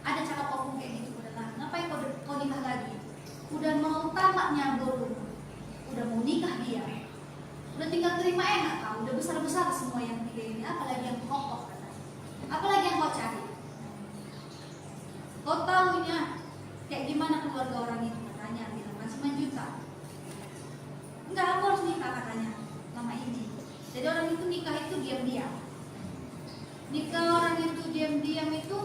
Speaker 1: Ada cakap Opung kayak gitu, udah ngapain kau nikah lagi? Udah mau tamatnya baru, udah mau nikah dia, udah tinggal terima enak kau, udah besar-besar semua yang tiga ini, apalagi yang kokoh katanya, apalagi yang kau cari. Kau tahunya kayak gimana keluarga orang itu katanya, bilang masih menjuta. Enggak, aku harus nikah katanya mama ini. Jadi orang itu nikah itu diam-diam. Nikah orang itu diam-diam itu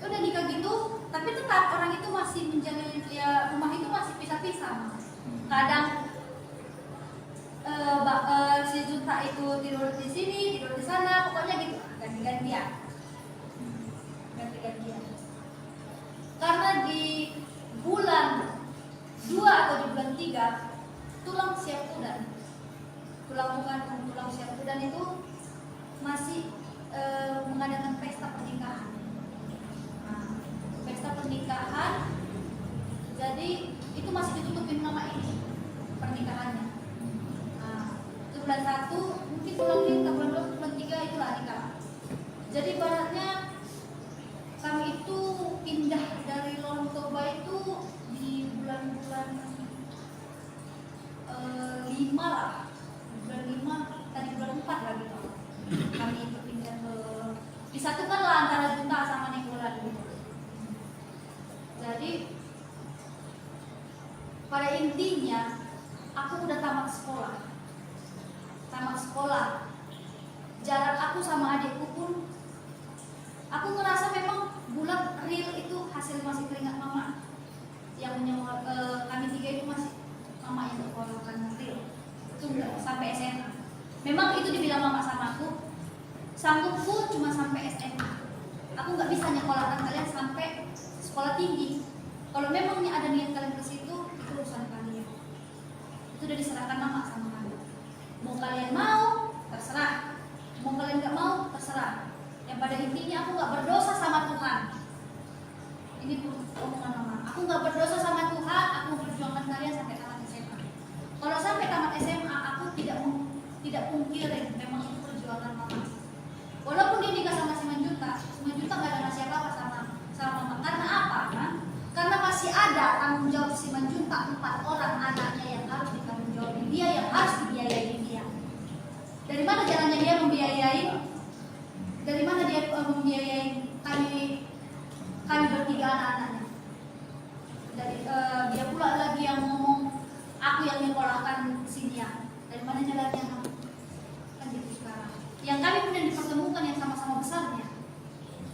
Speaker 1: udah nikah gitu, tapi tetap orang itu masih menjalin, ya rumah itu masih pisah-pisah. Kadang si Junta itu tidur di sini, tidur di sana, pokoknya gitu, ganti-gantian. Ganti-gantian. Karena di bulan 2 atau di bulan 3 tulang siap udan. Tulang siap udan itu masih mengadakan pesta pernikahan. Nah, pesta pernikahan, jadi itu masih ditutupin nama ini pernikahannya. Nah, itu bulan 1, mungkin bulan 5, bulan 2, bulan 3 itulah nikah. Jadi ibaratnya kami itu pindah intinya aku udah tamat sekolah, jarak aku sama adikku pun aku ngerasa memang bulan real itu hasil masih keringat mama. Yang kami tiga itu masih mama yang sekolahkan real itu enggak sampai SMA. Memang itu dibilang mama sama aku, sanggupku cuma sampai SMA. Aku nggak bisa nyekolahkan kalian sampai sekolah tinggi. Kalau memangnya ada niat kalian ke situ, itu urusan kalian. Itu udah diserahkan mama sama kalian. Mau kalian mau, terserah. Mau kalian nggak mau, terserah. Yang pada intinya aku nggak berdosa sama Tuhan. Ini omongan mama. Aku nggak berdosa sama Tuhan. Aku memperjuangkan kalian sampai tamat SMA. Kalau sampai tamat SMA, aku tidak pungkirin memang itu perjuangan mama. Walaupun dia nikah sama si Manjuta nggak ada ngasih apa-apa sama mama. Karena apa? Kan? Karena masih ada tanggung jawab si Manjuta 4 orang anaknya yang harus ditanggung jawabin dia, yang harus dibiayai dia. Dari mana jalannya dia membiayai? Dari mana dia membiayai kami bertiga anak-anaknya? Dari dia pula lagi yang ngomong aku yang nyekolahkan si dia. Dari mana jalannya? Kan gitu sekarang. Yang kami kemudian dipertemukan yang sama-sama besarnya,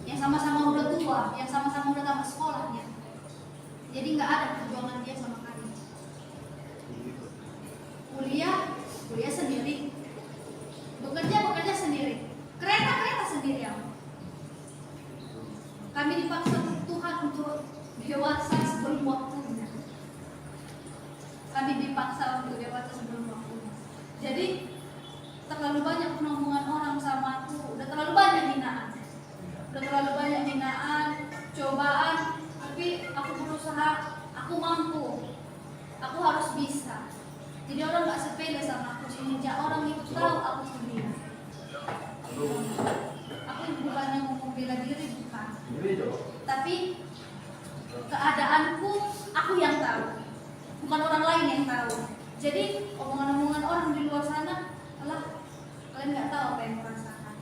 Speaker 1: yang sama-sama udah tua, yang sama-sama udah tamat sekolahnya. Jadi nggak ada perjuangan dia sama kami. Kuliah sendiri, bekerja sendiri, kereta sendiri. Kami dipaksa Tuhan untuk dewasa sebelum waktunya. Kami dipaksa untuk dewasa sebelum waktunya. Jadi terlalu banyak penampungan orang sama aku, udah terlalu banyak hinaan, cobaan, tapi aku berusaha, aku mampu, aku harus bisa. Jadi orang nggak sepele sama aku, semenjak orang itu tahu aku sendiri. Aku bukannya ngomong bela diri, bukan. Tapi keadaanku, aku yang tahu, bukan orang lain yang tahu. Jadi omongan-omongan orang di luar sana, kalian nggak tahu apa yang merasakan.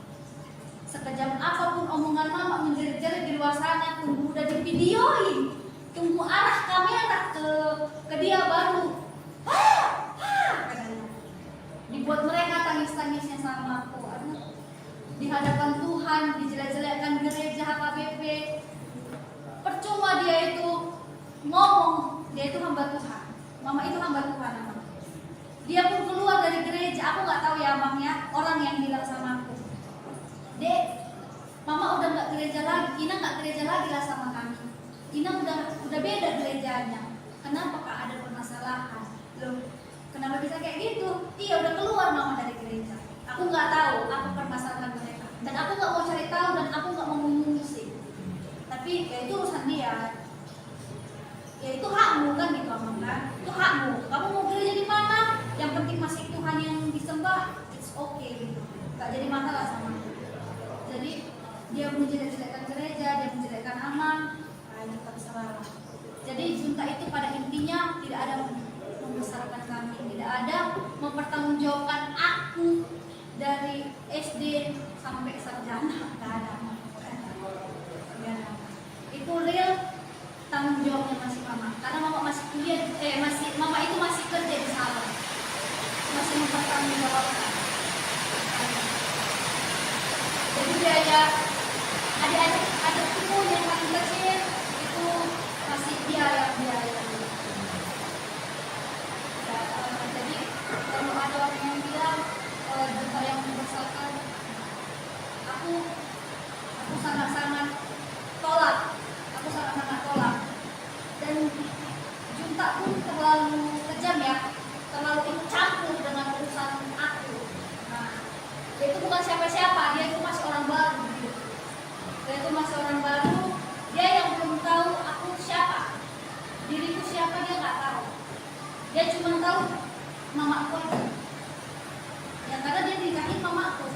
Speaker 1: Sekejam apapun omongan mama menjerit-jerit di luar sana, tunggu udah divideoin, tunggu arah kamera ke dia baru dibuat mereka tangis-tangisnya sama aku. Aduh, di hadapan Tuhan dijelek-jelekkan gereja HKBP. Percuma dia itu ngomong, dia itu hamba Tuhan. Mama itu hamba Tuhan. Dia pun keluar dari gereja, aku nggak tahu ya abangnya, orang yang bilang sama aku, Dek, mama udah nggak gereja lagi, Ina nggak gereja lagi lah sama kami. Ina udah beda gerejanya. Kenapa kak ada permasalahan? Loh, kenapa bisa kayak gitu? Iya udah keluar mama dari gereja. Aku nggak tahu apa permasalahan mereka, dan aku nggak mau cari tahu, dan aku nggak mau mengungsi. Tapi ya itu urusan dia. Ya itu hakmu kan gitu abang kan? Itu hakmu. Kamu mau gereja di mana? Yang penting masih Tuhan yang disembah, it's okay gitu. Gak jadi masalah sama aku. Jadi dia menjelek-jelekkan gereja, dia menjelekkan aman, itu terserah. Jadi junta itu pada intinya tidak ada membesarkan kami, tidak ada mempertanggungjawabkan aku dari SD sampai sarjana, tidak ada. Itu real tanggung jawabnya masih mama, karena mama masih kuliah, mama itu masih kerja di salon, masih mempertanggungjawabkan. Jadi biaya adik-adik pun yang paling kecil itu masih dia yang biaya. Jadi kalau ada orang yang bilang junta yang membesarkan, aku sangat-sangat tolak. Dan junta pun terlalu kejam ya, terlalu ikut campur dengan urusan aku. Nah, dia itu bukan siapa-siapa, dia itu masih orang baru gitu. Dia itu masih orang baru, dia yang belum tahu aku siapa, diriku siapa dia nggak tahu. Dia cuma tahu mama aku aja. Ya karena dia nikahin mama aku.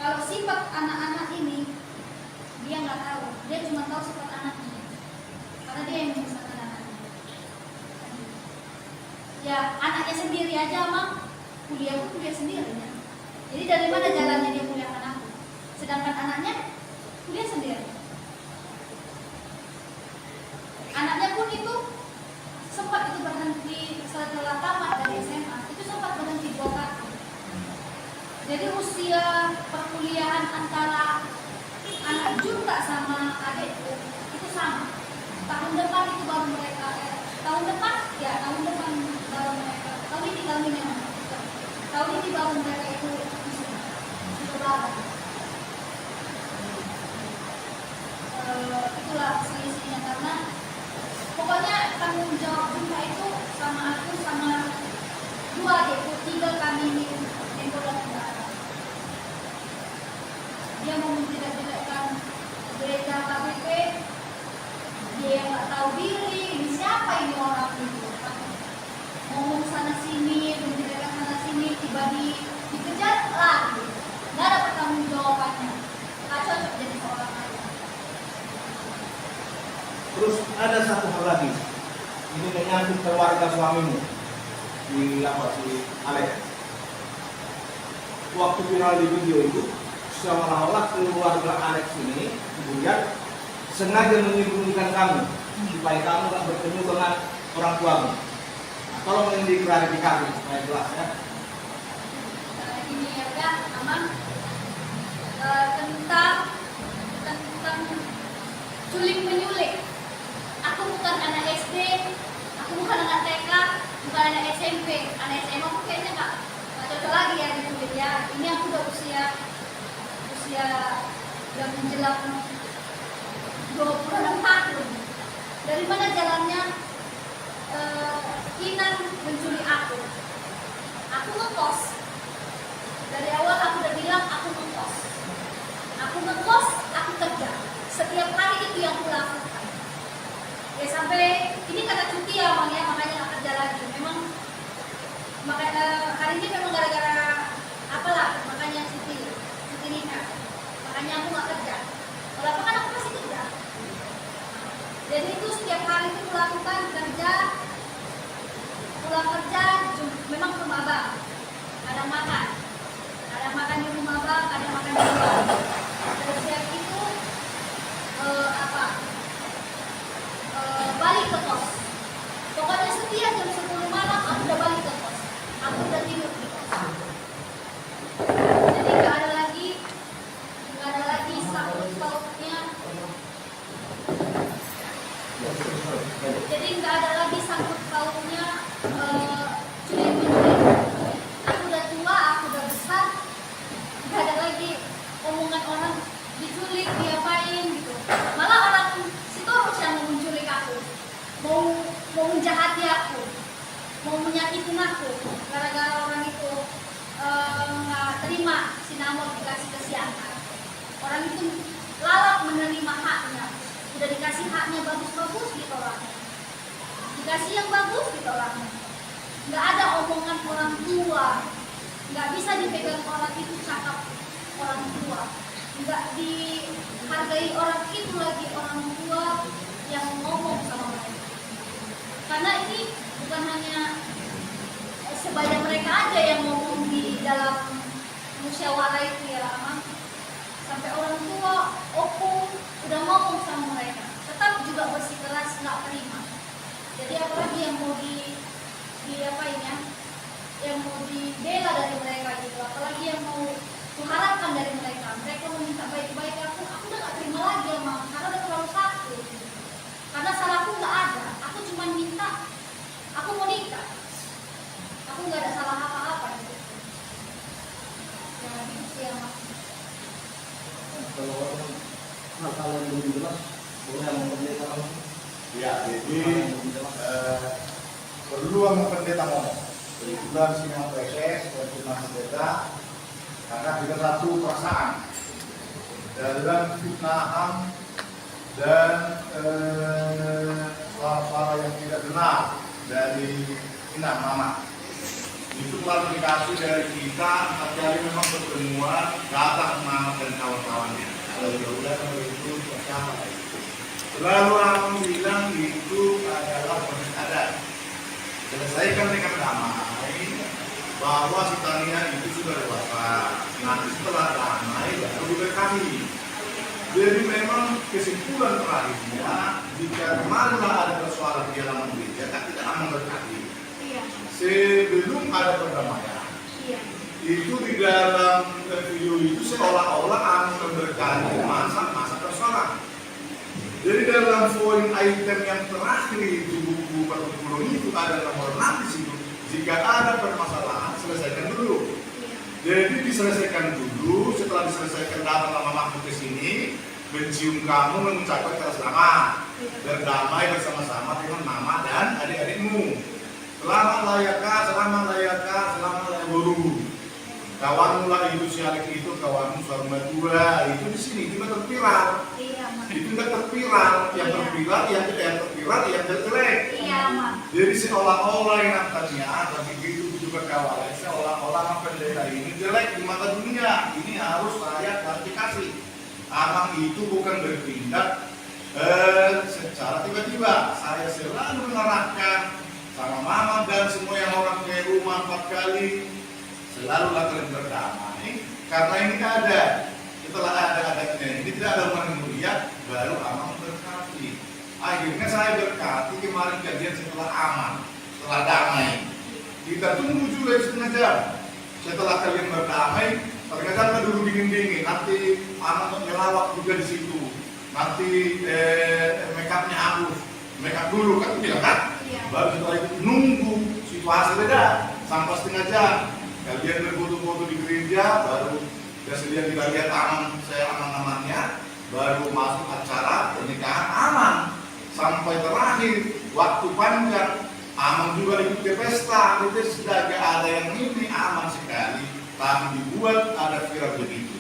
Speaker 1: Kalau sifat anak-anak ini dia nggak tahu, dia cuma tahu sifat anaknya. Karena dia yang membesarkan anaknya. Ya anaknya sendiri aja mah kuliah sendiri ya. Jadi dari mana jalannya dia kuliahkan aku? Sedangkan anaknya kuliah sendiri. Anaknya pun itu sempat itu berhenti dibangunnya tahun ini bangun mereka itu sudah bangun. Itulah selisihnya karena pokoknya tanggung jawab Bunda itu sama aku sama dua adik tiga kami ini dan saudara. Dia mau menjelek-jelekkan gereja KBP, dia nggak tahu diri, ini siapa ini orang itu? Ngomong sana sini, menjelekkan sana sini, tiba dikejar lagi, nggak ada pertanggung jawabannya, nggak cocok jadi seorang ayah.
Speaker 2: Terus ada satu hal lagi, ini menyangkut keluarga suamimu di si Alex. Waktu viral di video itu, seolah-olah keluarga Alex ini kemudian sengaja menyembunyikan kamu supaya kamu tak bertemu dengan orang tuamu. Nah, tolong ini diklarifikasi supaya jelas ya.
Speaker 1: Ini ya kan, Amang, tentang culik menyulik. Aku bukan anak SD, aku bukan anak TK, bukan anak SMP, anak SMA aku kayaknya nggak cocok lagi ya diculik ya. Ini aku udah usia udah menjelang 26 tahun. Dari mana jalannya Kinan menculik aku? Aku ngekos. Dari awal aku udah bilang aku ngekos. Aku ngekos, aku kerja. Setiap hari itu yang aku lakukan. Ya sampai ini kata cuti ya Bang ya, makanya nggak kerja lagi. Memang hari ini memang gara-gara apalah, makanya cuti nikah. Makanya aku nggak kerja. Kalau kan aku masih kerja. Jadi itu setiap hari itu melakukan kerja, pulang kerja, memang ke rumah Abang. Kadang makan di rumah Abang, kadang makan di luar. Terus siap itu balik ke kos. Pokoknya setiap jam 10 malam aku udah balik ke kos. Aku udah tidur di kos. Jadi nggak ada lagi sangkut pautnya. Jadi nggak ada lagi sangkut pautnya culik-menyulik. Aku udah tua, aku udah besar, nggak ada lagi omongan orang diculik, diapain gitu. Malah orang Sitorus yang mau menculik aku, mau menjahati aku, mau menyakitin aku, gara-gara orang itu nggak terima sinamon dikasih kesehatan. Orang itu lalap menerima haknya. Udah dikasih haknya bagus-bagus ditolak, dikasih yang bagus ditolak. Nggak ada omongan orang tua, nggak bisa dipegang orang itu cakap orang tua, nggak dihargai orang itu lagi orang tua yang ngomong sama mereka. Karena ini bukan hanya sebanyak mereka aja yang ngomong di dalam musyawarah itu ya Amang. Sampai orang tua, opung udah ngomong sama mereka, tetap juga bersikeras nggak terima. Jadi apalagi yang mau diapain ya, yang mau dibela dari mereka gitu, apalagi yang mau mengharapkan dari mereka. Mereka meminta baik-baik aku udah nggak terima lagi ya Mam, karena udah terlalu sakit. Karena salahku nggak ada, aku cuma minta, aku mau nikah, aku nggak ada salah apa-apa gitu. Ya gitu sih ya Mas.
Speaker 3: Kalau hal yang belum jelas, boleh mempendeta kamu?
Speaker 4: Ya, jadi perlu sama pendeta ngomong. Kebetulan sini yang PSS, kebetulan pendeta, karena kita satu perasaan dalam fitnahan dan suara-suara yang tidak benar dari Inah Mama. Itu klarifikasi dari kita, tapi memang pertemuan datang Mama dan kawan-kawannya. Kalau itu bersama. Lalu aku bilang itu adalah proses adat. Selesaikan dengan damai bahwa si Tania itu sudah dewasa. Nanti setelah damai baru diberkahi. Jadi memang kesimpulan terakhirnya jika kemarinlah ada persoalan di dalam gereja, kan tidak aman berkati. Sebelum ada perdamaian, itu di dalam video itu seolah-olah akan memberkati masa persoalan. Jadi dalam poin item yang terakhir itu buku perkumpulan itu ada nomor 6 di situ Jika ada permasalahan, selesaikan dulu. Jadi diselesaikan dulu, setelah diselesaikan datanglah mamamu ke sini, mencium kamu, mengucapkan kata selamat, berdamai bersama-sama dengan mama dan adik-adikmu. Selamat layaka, selamat layaka, selamat layak guru. Kawanmu lah itu si Alek itu, kawanmu suami dua, itu di sini juga terpiral.
Speaker 1: Iya, Mak.
Speaker 4: Itu enggak terpiral, yang terpiral, yang jelek.
Speaker 1: Iya, Mak.
Speaker 4: Jadi seolah-olah yang tadinya, tapi begitu juga kawan, seolah-olah pendeta ini jelek di mata dunia. Ini harus saya klarifikasi. Amang itu bukan bertindak secara tiba-tiba. Saya selalu mengarahkan sama mama dan semua yang orang ke rumah 4 kali. Selalulah kalian berdamai, karena ini ada. Setelah ada adatnya, ini tidak ada orang yang melihat, baru amang berkati. Akhirnya saya berkati kemarin kajian setelah aman, setelah damai. Kita tunggu juga setengah jam. Setelah kalian berdamai, terkadang dulu dingin-dingin. Nanti anak melawak juga di situ. Nanti make upnya habis, make up dulu kan bilang kan? Baru setelah itu nunggu situasi beda sampai setengah jam. Kalian berfoto-foto di gereja, baru kemudian kita lihat saya aman-amannya, baru masuk acara pernikahan aman. Sampai terakhir, waktu panjang, aman juga ikut ke pesta, itu sudah gak ada yang ini, aman sekali. Tapi dibuat ada viral begitu.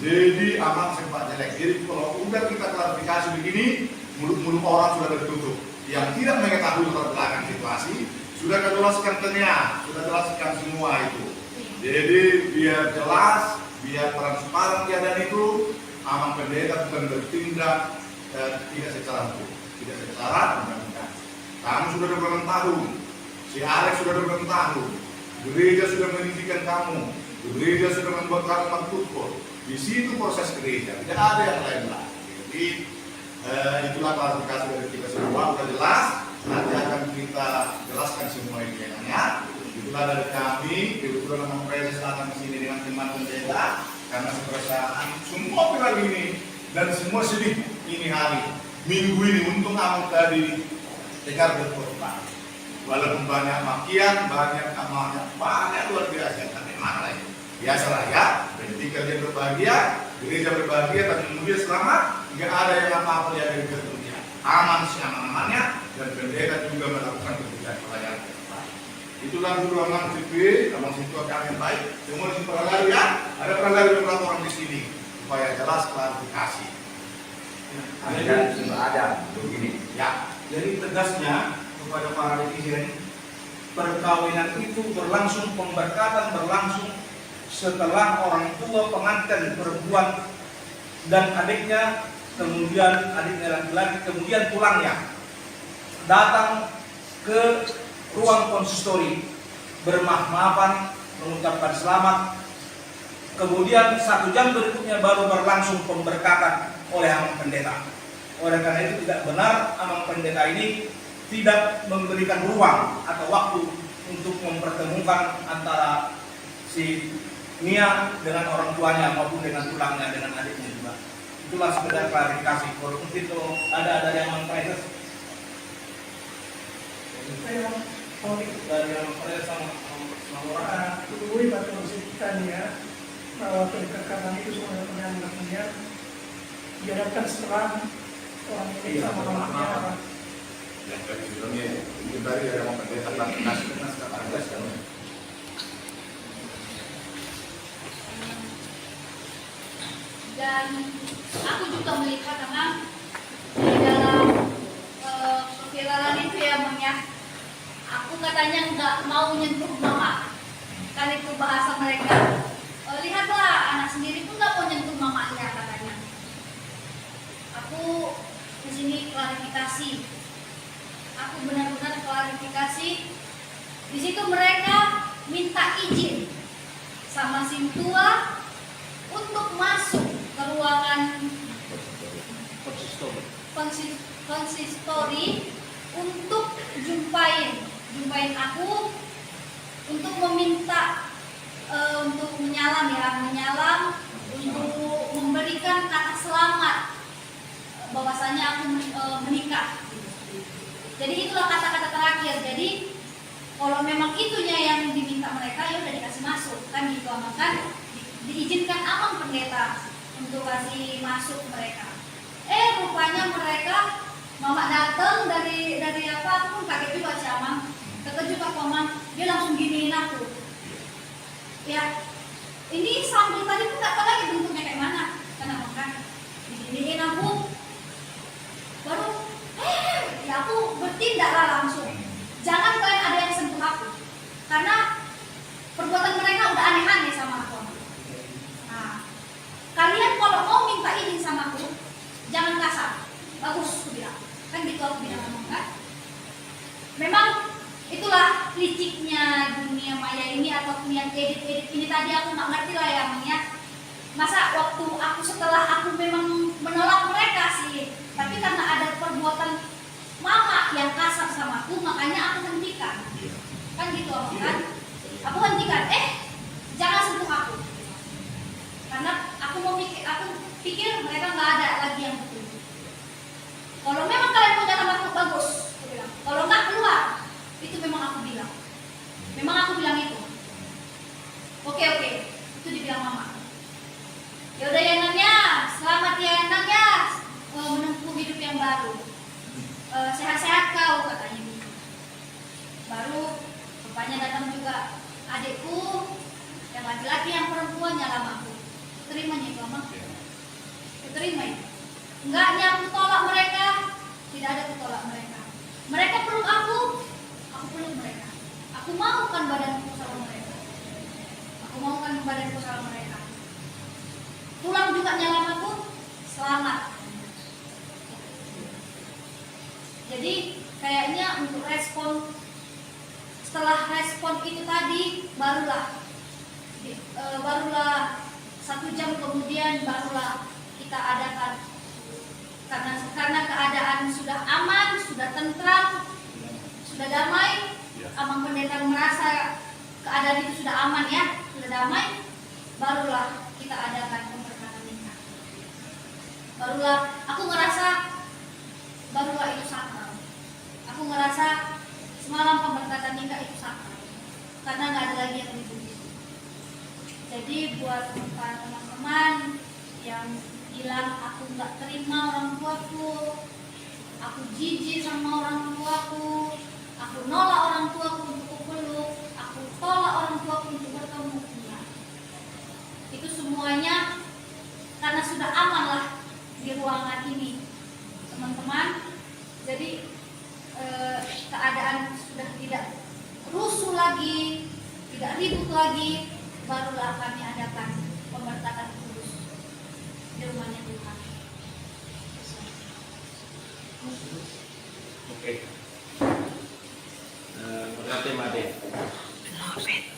Speaker 4: Jadi aman sempat jelek. Jadi kalau udah kita klarifikasi begini, mulut-mulut orang sudah tertutup. Yang tidak mengetahui latar belakang situasi, sudah jelaskan tanya, sudah jelaskan semua itu. Jadi biar jelas, biar transparan keadaan itu, aman pendeta bukan bertindak tidak secara hukum, tidak secara undang-undang. Kamu sudah 26 tahun, si Alex sudah 26 tahun, gereja sudah mendidikan kamu, gereja sudah membuat kamu maktukur. Di situ proses gereja, tidak ada yang lain lah. Jadi itulah klarifikasi dari kita semua, sudah jelas. Nanti akan kita jelaskan semua ini yang itulah dari kami, kebetulan memang presiden datang ke sini dengan teman pendeta karena seperasaan semua viral ini dan semua sedih ini hari minggu ini. Untung kamu tadi dengar berkorban, walaupun banyak makian, banyak amalnya, banyak luar biasa, tapi mana lagi biasa lah ya. Berarti kalian berbahagia, gereja berbahagia, dan kemudian selamat, nggak ada yang apa-apa ya dari dunia, aman sih aman-amannya, dan pendeta juga melakukan pekerjaan pelayanan. Itulah dulu Amang TV, Amang situ kami yang baik. Semua di peralari ya, ada peralari beberapa orang di sini supaya jelas klarifikasi.
Speaker 2: Ada begini.
Speaker 4: Ya,
Speaker 2: Jadi tegasnya kepada para netizen, perkawinan itu berlangsung, pemberkatan berlangsung setelah orang tua pengantin berbuat dan adiknya, kemudian adiknya laki-laki, kemudian tulangnya datang ke ruang konsistori bermah-maafan, mengucapkan selamat. Kemudian 1 jam berikutnya baru berlangsung pemberkatan oleh amang pendeta. Oleh karena itu tidak benar amang pendeta ini tidak memberikan ruang atau waktu untuk mempertemukan antara si Nia dengan orang tuanya maupun dengan tulangnya, dengan adiknya juga. Itulah sekedar klarifikasi. Walaupun itu ada yang mengkritik dari yang sama orang
Speaker 5: Kedua batu kita bahwa kedekatan itu semuanya pernah diharapkan setelah orang ini sama mamanya.
Speaker 4: yang tadi sebelumnya mungkin tadi ada yang pendeta klarifikasi dengan sekarang
Speaker 1: Dan aku juga melihat memang di dalam keviralan itu ya Bang ya, aku katanya nggak mau nyentuh mama, kan itu bahasa mereka. Lihatlah anak sendiri pun nggak mau nyentuh mamanya katanya. Aku di sini klarifikasi, aku benar-benar klarifikasi. Di situ mereka minta izin sama si tua untuk masuk ke ruangan konsistori untuk jumpain aku, untuk meminta untuk menyalam untuk memberikan kata selamat bahwasanya aku menikah. Jadi itulah kata-kata terakhir. Jadi Kalau memang itunya yang diminta mereka, ya udah dikasih masuk, kan gitu aman kan? Diizinkan aman pendeta untuk kasih masuk mereka. Rupanya mereka, mama datang dari apa? Aku pun kaget juga si Amang, terkejut aku Amang, dia langsung giniin aku. Ya, ini sambil tadi pun nggak tahu lagi bentuknya kayak mana, karena makan diginiin aku, baru ya aku bertindaklah langsung. Jangan kalian ada yang sentuh aku, karena perbuatan mereka udah aneh-aneh sama aku. Nah, kalian kalau mau minta izin sama aku, jangan kasar. Bagus, aku bilang. Kan gitu aku bilang ngomong kan. Memang itulah liciknya dunia maya ini atau dunia edit ini tadi, aku nggak ngerti lah ya namanya. Masa waktu aku setelah aku memang menolak mereka sih, tapi karena ada perbuatan mama yang kasar sama aku, makanya aku hentikan. Kan gitu aku kan. Aku hentikan. Jangan sentuh aku. Karena aku pikir mereka nggak ada lagi yang betul. Kalau memang kalian punya nama aku bagus, aku bilang. Kalau nggak keluar, itu memang aku bilang. Memang aku bilang itu. Oke, itu dibilang mama. Ya udah ya Nang ya, selamat ya Nang ya, menempuh hidup yang baru. Sehat-sehat kau, katanya gitu. Baru rupanya datang juga adikku yang laki-laki, yang perempuan nyalam aku. Terimanya itu Mama. Terima itu. Enggaknya aku tolak mereka, tidak ada aku tolak mereka. Mereka peluk aku peluk mereka. Aku maukan badanku sama mereka. Aku maukan badanku sama mereka. Pulang juga nyalam aku, selamat. Jadi kayaknya untuk setelah respon itu tadi, barulah 1 jam kemudian barulah kita adakan, karena keadaan sudah aman, sudah tentram, sudah damai. Abang pendeta merasa keadaan itu sudah aman ya, sudah damai, barulah kita adakan pemberkatan nikah. Barulah aku ngerasa, barulah itu sakral. Aku ngerasa semalam pemberkatan nikah itu sakral, karena nggak ada lagi yang ribut. Jadi buat teman-teman yang bilang aku nggak terima orang tuaku, aku jijik sama orang tuaku, aku nolak orang tuaku untuk peluk, aku tolak orang tuaku untuk bertemu, itu semuanya karena sudah aman lah di ruangan ini, teman-teman. Jadi keadaan sudah tidak rusuh lagi, tidak ribut lagi, barulah kami adakan pemberkatan kudus di rumahnya Tuhan.
Speaker 6: Oke. Berkati mati.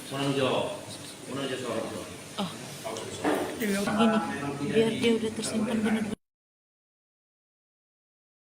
Speaker 6: Sonong jo sorot jo.
Speaker 7: Gini, biar dia udah tersimpan benar-benar.